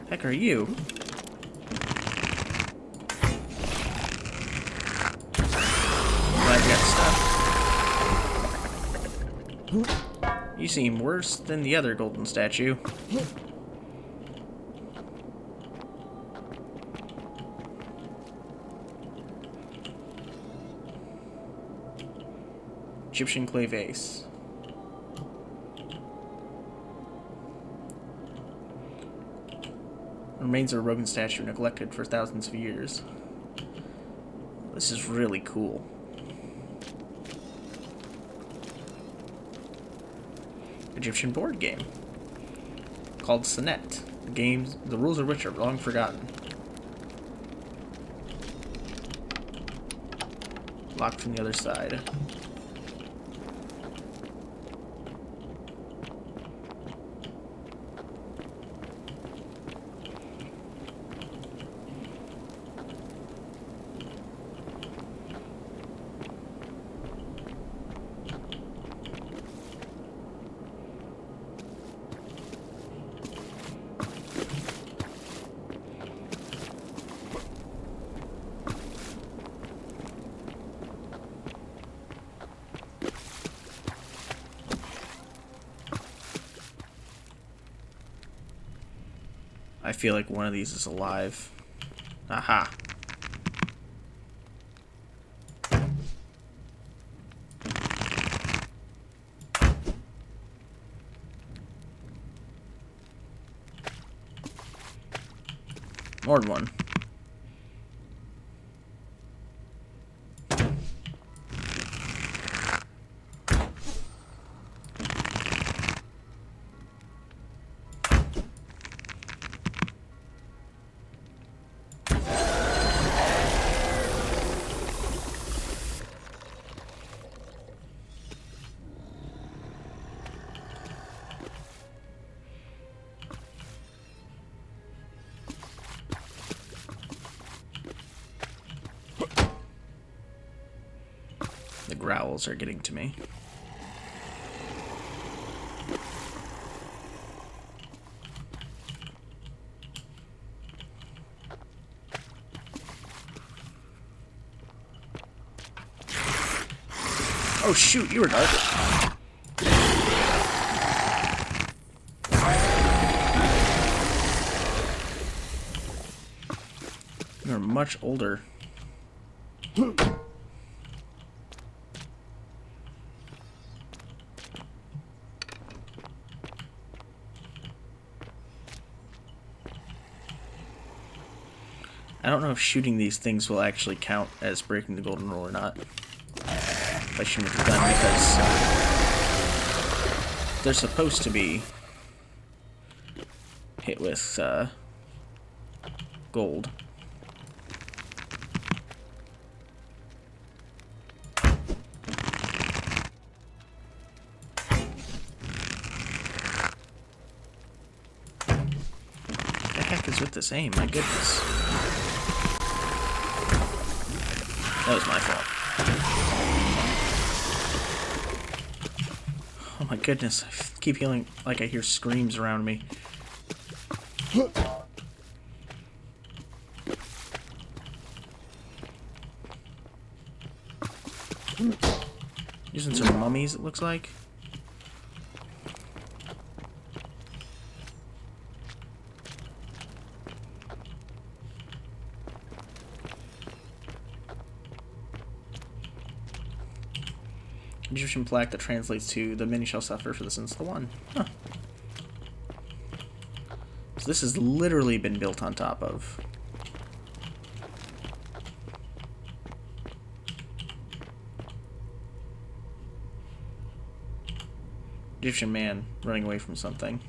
Heck are you? Glad you got stuff. You seem worse than the other golden statue. Egyptian clay vase. Remains of a broken statue neglected for thousands of years. This is really cool. Egyptian board game called Sonnet. The rules of which are long forgotten. Locked from the other side. I feel like one of these is alive. Aha. More than one. The growls are getting to me. Oh shoot, you were dark. You're much older. I don't know if shooting these things will actually count as breaking the golden rule or not. If I shoot with the gun, because they're supposed to be hit with gold. What the heck is with this aim? My goodness. That was my fault. Oh my goodness, I keep feeling like I hear screams around me. Using some mummies, it looks like. Egyptian plaque that translates to "the many shall suffer for the sins of the one." Huh. So this has literally been built on top of. Egyptian man running away from something.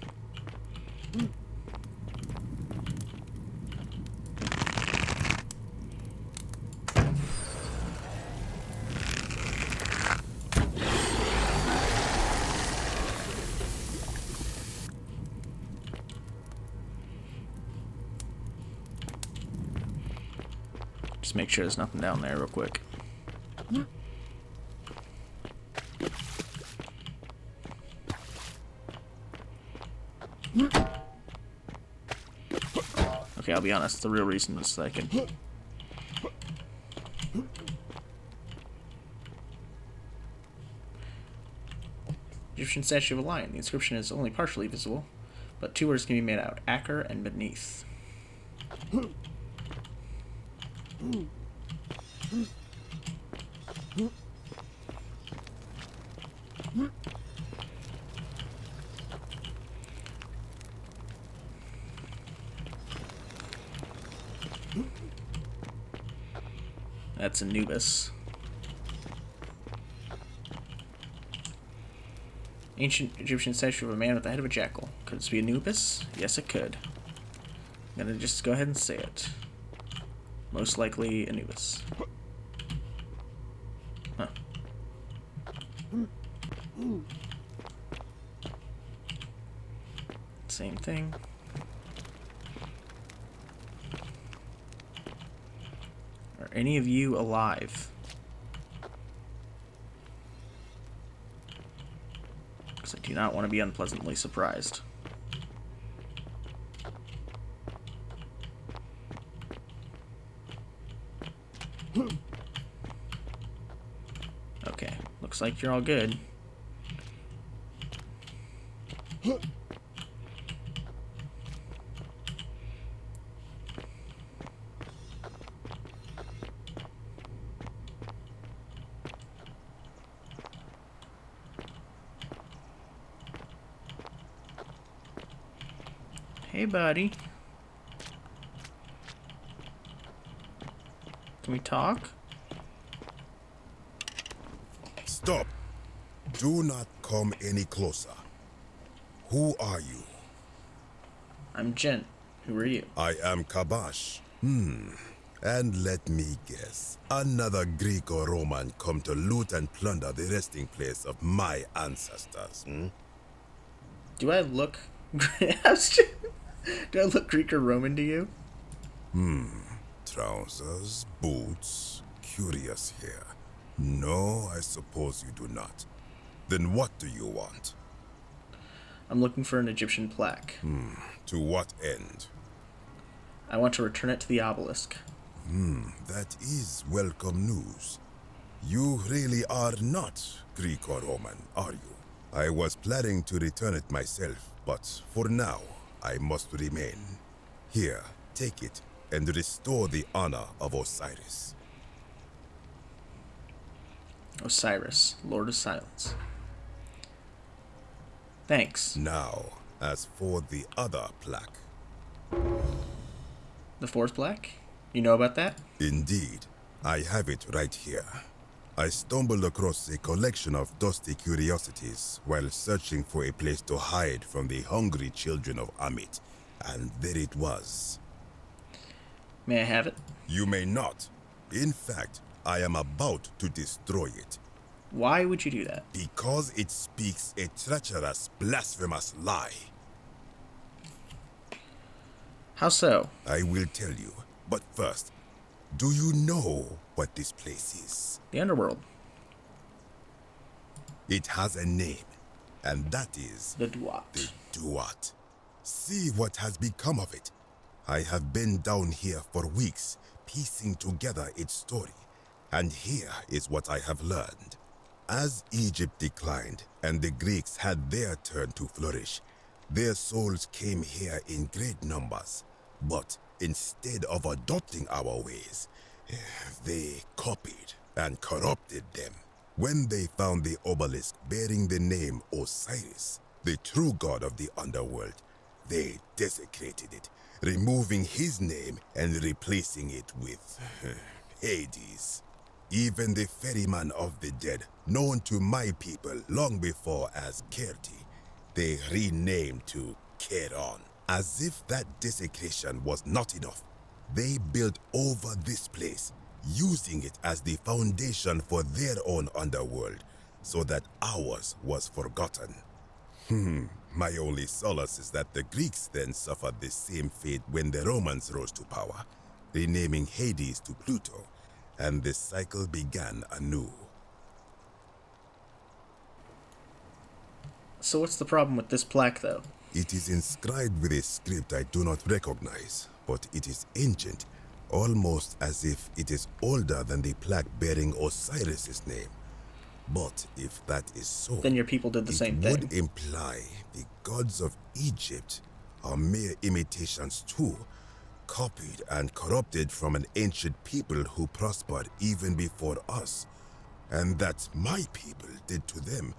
Just make sure there's nothing down there real quick. Okay, I'll be honest, the real reason was so I can... Egyptian statue of a lion. The inscription is only partially visible, but two words can be made out. Acker and beneath. That's Anubis. Ancient Egyptian statue of a man with the head of a jackal. Could this be Anubis? Yes, it could. I'm gonna just go ahead and say it. Most likely Anubis. Huh. Same thing. Are any of you alive? Because I do not want to be unpleasantly surprised. Okay, looks like you're all good. Hey, buddy. Can we talk? Stop. Do not come any closer. Who are you? I'm Gent. Who are you? I am Kabash. And let me guess. Another Greco-Roman come to loot and plunder the resting place of my ancestors, Do I look... Do I look Greek or Roman to you? Trousers, boots, curious here. No, I suppose you do not. Then what do you want? I'm looking for an Egyptian plaque. To what end? I want to return it to the obelisk. That is welcome news. You really are not Greek or Roman, are you? I was planning to return it myself, but for now, I must remain. Here, take it and restore the honor of Osiris. Osiris, Lord of Silence. Thanks. Now, as for the other plaque. The fourth plaque? You know about that? Indeed. I have it right here. I stumbled across a collection of dusty curiosities while searching for a place to hide from the hungry children of Amit, and there it was. May I have it? You may not. In fact, I am about to destroy it. Why would you do that? Because it speaks a treacherous, blasphemous lie. How so? I will tell you, but first, do you know what this place is? The underworld. It has a name, and that is... The Duat. The Duat. See what has become of it. I have been down here for weeks, piecing together its story, and here is what I have learned. As Egypt declined, and the Greeks had their turn to flourish, their souls came here in great numbers, but instead of adopting our ways, they copied and corrupted them. When they found the obelisk bearing the name Osiris, the true god of the underworld, they desecrated it, removing his name and replacing it with Hades. Even the ferryman of the dead, known to my people long before as Kerti, They renamed to Keron. As if that desecration was not enough, they built over this place, using it as the foundation for their own underworld, so that ours was forgotten. My only solace is that the Greeks then suffered the same fate when the Romans rose to power, renaming Hades to Pluto, and the cycle began anew. So what's the problem with this plaque, though? It is inscribed with a script I do not recognize, but it is ancient, almost as if it is older than the plaque bearing Osiris's name. But if that is so, then your people did the same thing. It would imply the gods of Egypt are mere imitations too, copied and corrupted from an ancient people who prospered even before us, and that my people did to them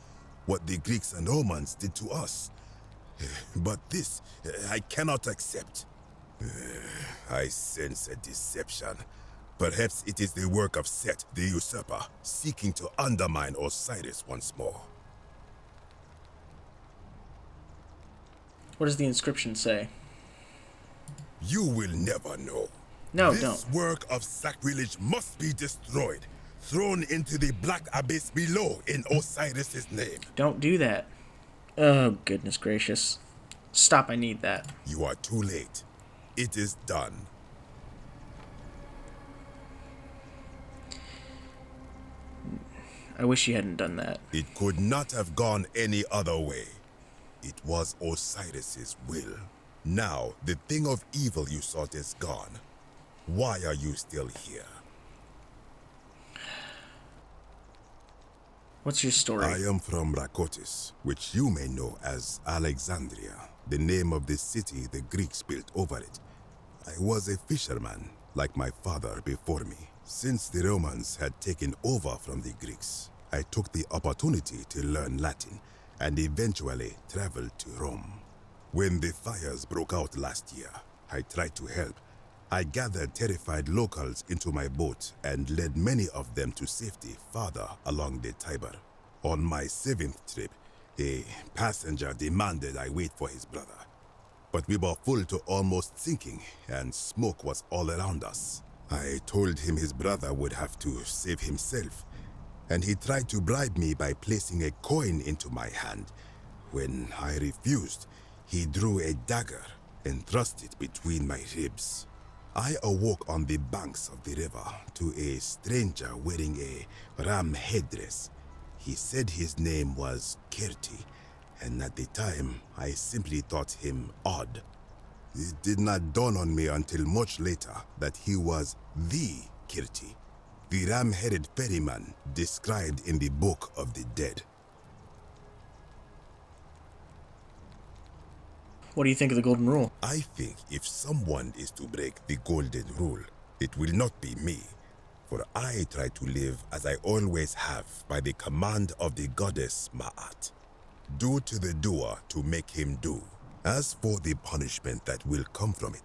what the Greeks and Romans did to us. But this, I cannot accept. I sense a deception. Perhaps it is the work of Set, the usurper, seeking to undermine Osiris once more. What does the inscription say? You will never know. No, this don't. Work of sacrilege must be destroyed, thrown into the black abyss below in Osiris's name. Don't do that. Oh, goodness gracious. Stop, I need that. You are too late. It is done. I wish you hadn't done that. It could not have gone any other way. It was Osiris's will. Now, the thing of evil you sought is gone. Why are you still here? What's your story? I am from Rakotis, which you may know as Alexandria, the name of the city the Greeks built over it. I was a fisherman, like my father before me. Since the Romans had taken over from the Greeks, I took the opportunity to learn Latin and eventually traveled to Rome. When the fires broke out last year, I tried to help. I gathered terrified locals into my boat and led many of them to safety farther along the Tiber. On my 7th trip, a passenger demanded I wait for his brother. But we were full to almost sinking, and smoke was all around us. I told him his brother would have to save himself, and he tried to bribe me by placing a coin into my hand. When I refused, he drew a dagger and thrust it between my ribs. I awoke on the banks of the river to a stranger wearing a ram headdress. He said his name was Kirti, and at the time, I simply thought him odd. It did not dawn on me until much later that he was the Kirti, the ram-headed ferryman described in the Book of the Dead. What do you think of the Golden Rule? I think if someone is to break the Golden Rule, it will not be me. For I try to live as I always have by the command of the goddess Ma'at. Do to the doer to make him do. As for the punishment that will come from it,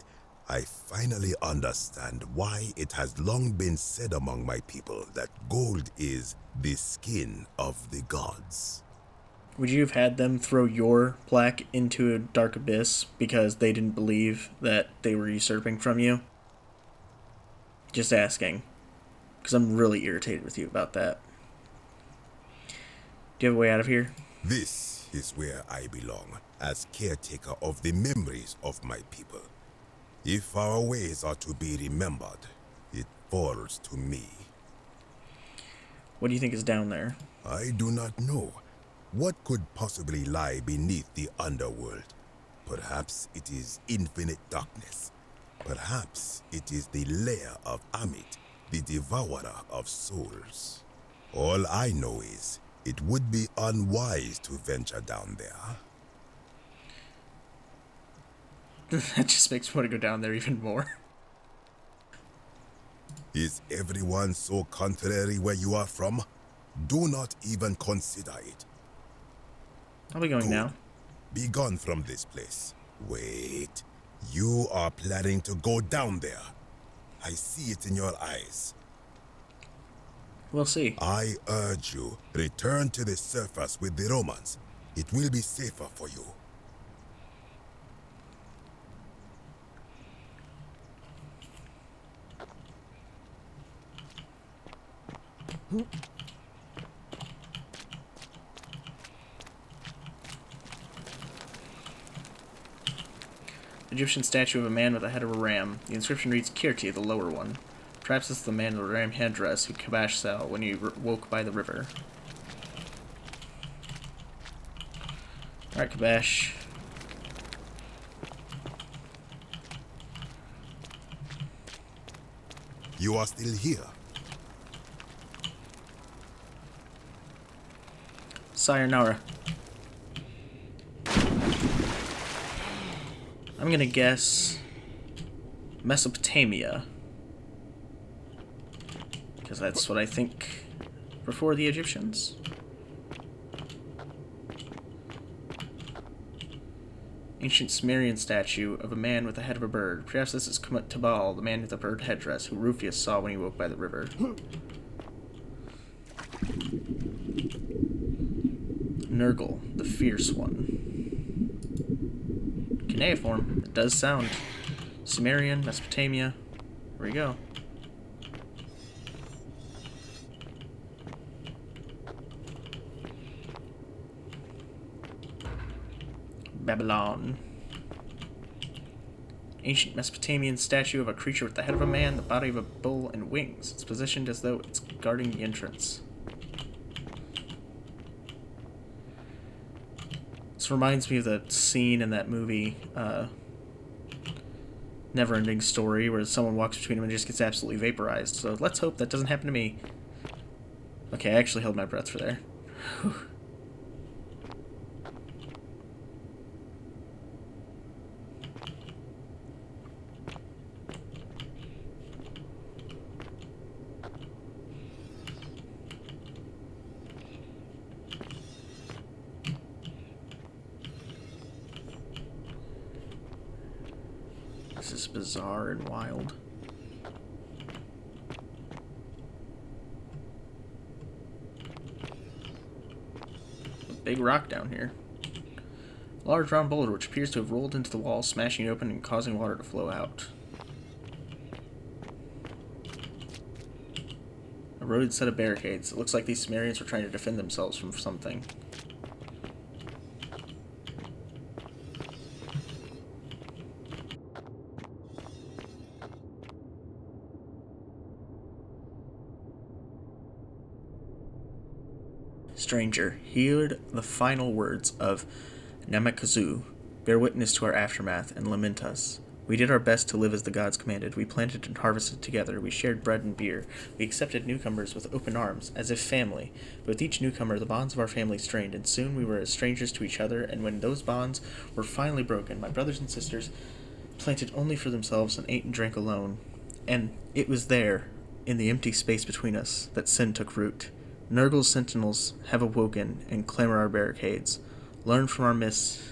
I finally understand why it has long been said among my people that gold is the skin of the gods. Would you have had them throw your plaque into a dark abyss because they didn't believe that they were usurping from you? Just asking. Because I'm really irritated with you about that. Do you have a way out of here? This is where I belong, as caretaker of the memories of my people. If our ways are to be remembered, it falls to me. What do you think is down there? I do not know. What could possibly lie beneath the underworld? Perhaps it is infinite darkness. Perhaps it is the lair of Amit, the devourer of souls. All I know is, it would be unwise to venture down there. That just makes me want to go down there even more. Is everyone so contrary where you are from? Do not even consider it. I'll be going now. Be gone from this place. Wait. You are planning to go down there. I see it in your eyes. We'll see. I urge you, return to the surface with the Romans. It will be safer for you. Egyptian statue of a man with the head of a ram. The inscription reads Kirti, the lower one. Perhaps it's the man in the ram headdress who Kabash saw when he woke by the river. Alright, Kabash. You are still here. Sayonara. I'm gonna guess Mesopotamia, because that's what I think before the Egyptians. Ancient Sumerian statue of a man with the head of a bird. Perhaps this is Tabal, the man with the bird headdress, who Rufius saw when he woke by the river. Nergal, the fierce one. Cuneiform. It does sound. Sumerian, Mesopotamia. Here we go. Babylon. Ancient Mesopotamian statue of a creature with the head of a man, the body of a bull, and wings. It's positioned as though it's guarding the entrance. This reminds me of that scene in that movie, Never-Ending Story, where someone walks between them and just gets absolutely vaporized. So let's hope that doesn't happen to me. Okay, I actually held my breath for there. Whew. This is bizarre and wild. A big rock down here. A large round boulder which appears to have rolled into the wall, smashing it open and causing water to flow out. A eroded set of barricades. It looks like these Sumerians were trying to defend themselves from something. Stranger, hear the final words of Namakazu. Bear witness to our aftermath and lament us. We did our best to live as the gods commanded. We planted and harvested together. We shared bread and beer. We accepted newcomers with open arms, as if family. But with each newcomer, the bonds of our family strained, and soon we were as strangers to each other, and when those bonds were finally broken, my brothers and sisters planted only for themselves and ate and drank alone. And it was there, in the empty space between us, that sin took root. Nergal's sentinels have awoken and clamor our barricades. Learn from our miss.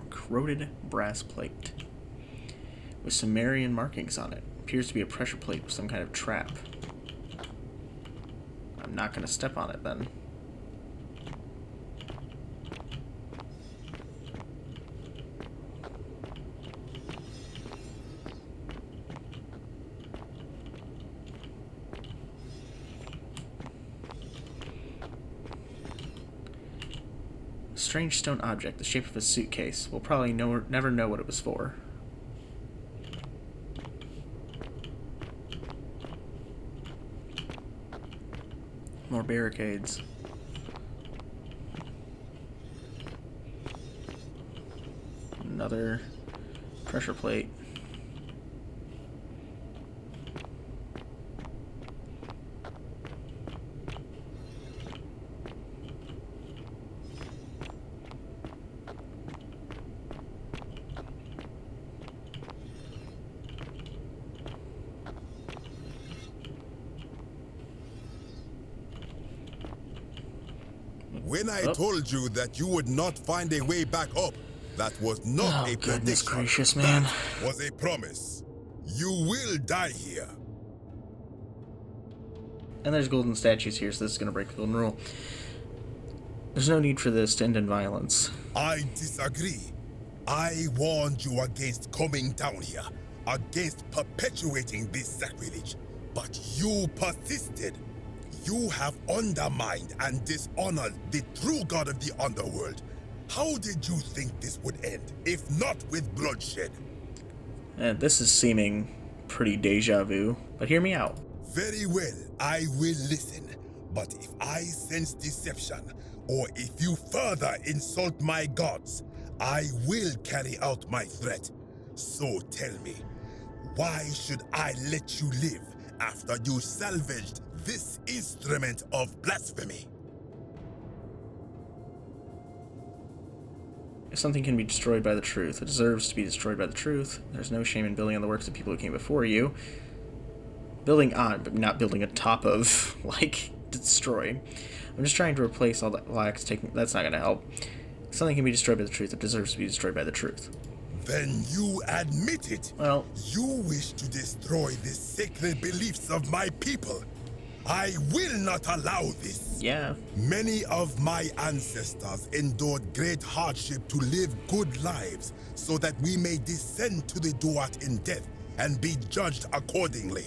Corroded brass plate with Sumerian markings on it. Appears to be a pressure plate with some kind of trap. I'm not going to step on it then. A strange stone object, the shape of a suitcase. We'll probably never know what it was for. More barricades. Another pressure plate. When I told you that you would not find a way back up, that was not a goodness prediction. gracious, man. That was a promise. You will die here. And there's golden statues here, so this is going to break the golden rule. There's no need for this to end in violence. I disagree. I warned you against coming down here, against perpetuating this sacrilege, but you persisted. You have undermined and dishonored the true god of the underworld. How did you think this would end, if not with bloodshed? This is seeming pretty deja vu, but hear me out. Very well, I will listen. But if I sense deception, or if you further insult my gods, I will carry out my threat. So tell me, why should I let you live after you salvaged this instrument of blasphemy? If something can be destroyed by the truth, it deserves to be destroyed by the truth. There's no shame in building on the works of people who came before you. Building on, but not building on top of, like, destroy. I'm just trying to replace all that lax taking. That's not going to help. If something can be destroyed by the truth, it deserves to be destroyed by the truth. Then you admit it. Well, you wish to destroy the sacred beliefs of my people. I will not allow this. Yeah. Many of my ancestors endured great hardship to live good lives so that we may descend to the Duat in death and be judged accordingly.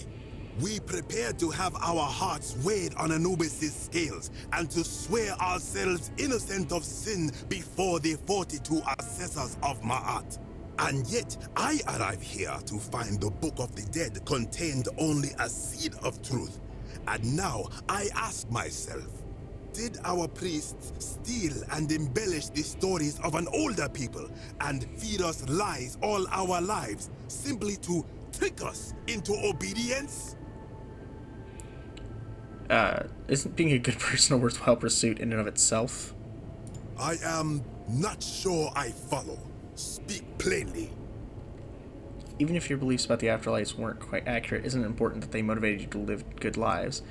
We prepare to have our hearts weighed on Anubis' scales and to swear ourselves innocent of sin before the 42 assessors of Ma'at. And yet, I arrive here to find the Book of the Dead contained only a seed of truth. And now, I ask myself, did our priests steal and embellish the stories of an older people and feed us lies all our lives simply to trick us into obedience? Isn't being a good person a worthwhile pursuit in and of itself? I am not sure I follow. Speak plainly. Even if your beliefs about the afterlife weren't quite accurate, isn't it important that they motivated you to live good lives?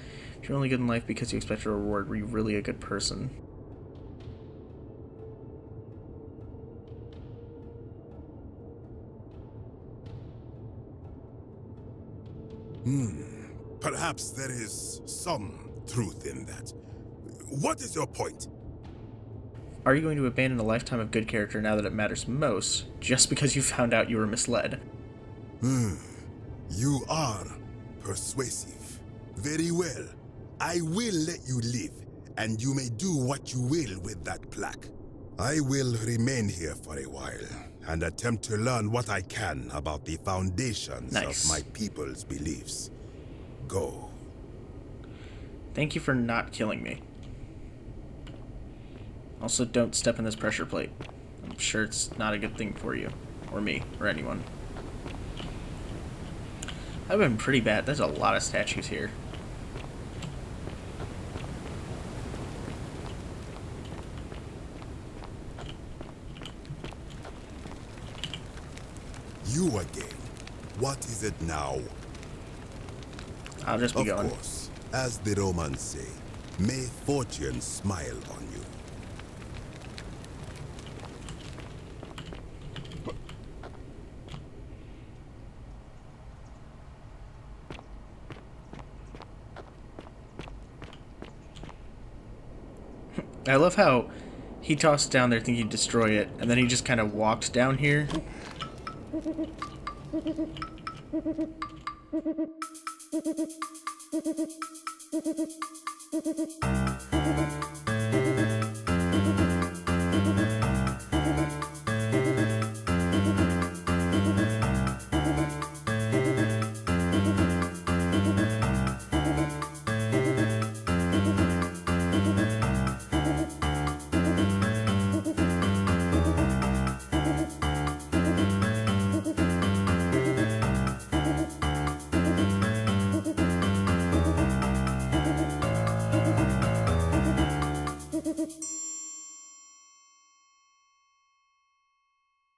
If you're only good in life because you expect a reward, were you really a good person? Perhaps there is some truth in that. What is your point? Are you going to abandon a lifetime of good character now that it matters most, just because you found out you were misled? You are persuasive. Very well. I will let you live, and you may do what you will with that plaque. I will remain here for a while, and attempt to learn what I can about the foundations of my people's beliefs. Go. Thank you for not killing me. Also, don't step in this pressure plate. I'm sure it's not a good thing for you, or me, or anyone. I've been pretty bad. There's a lot of statues here. You again. What is it now? I'll just be going. Of course, as the Romans say, may fortune smile on you. I love how he tossed it down there thinking he'd destroy it, and then he just kind of walked down here.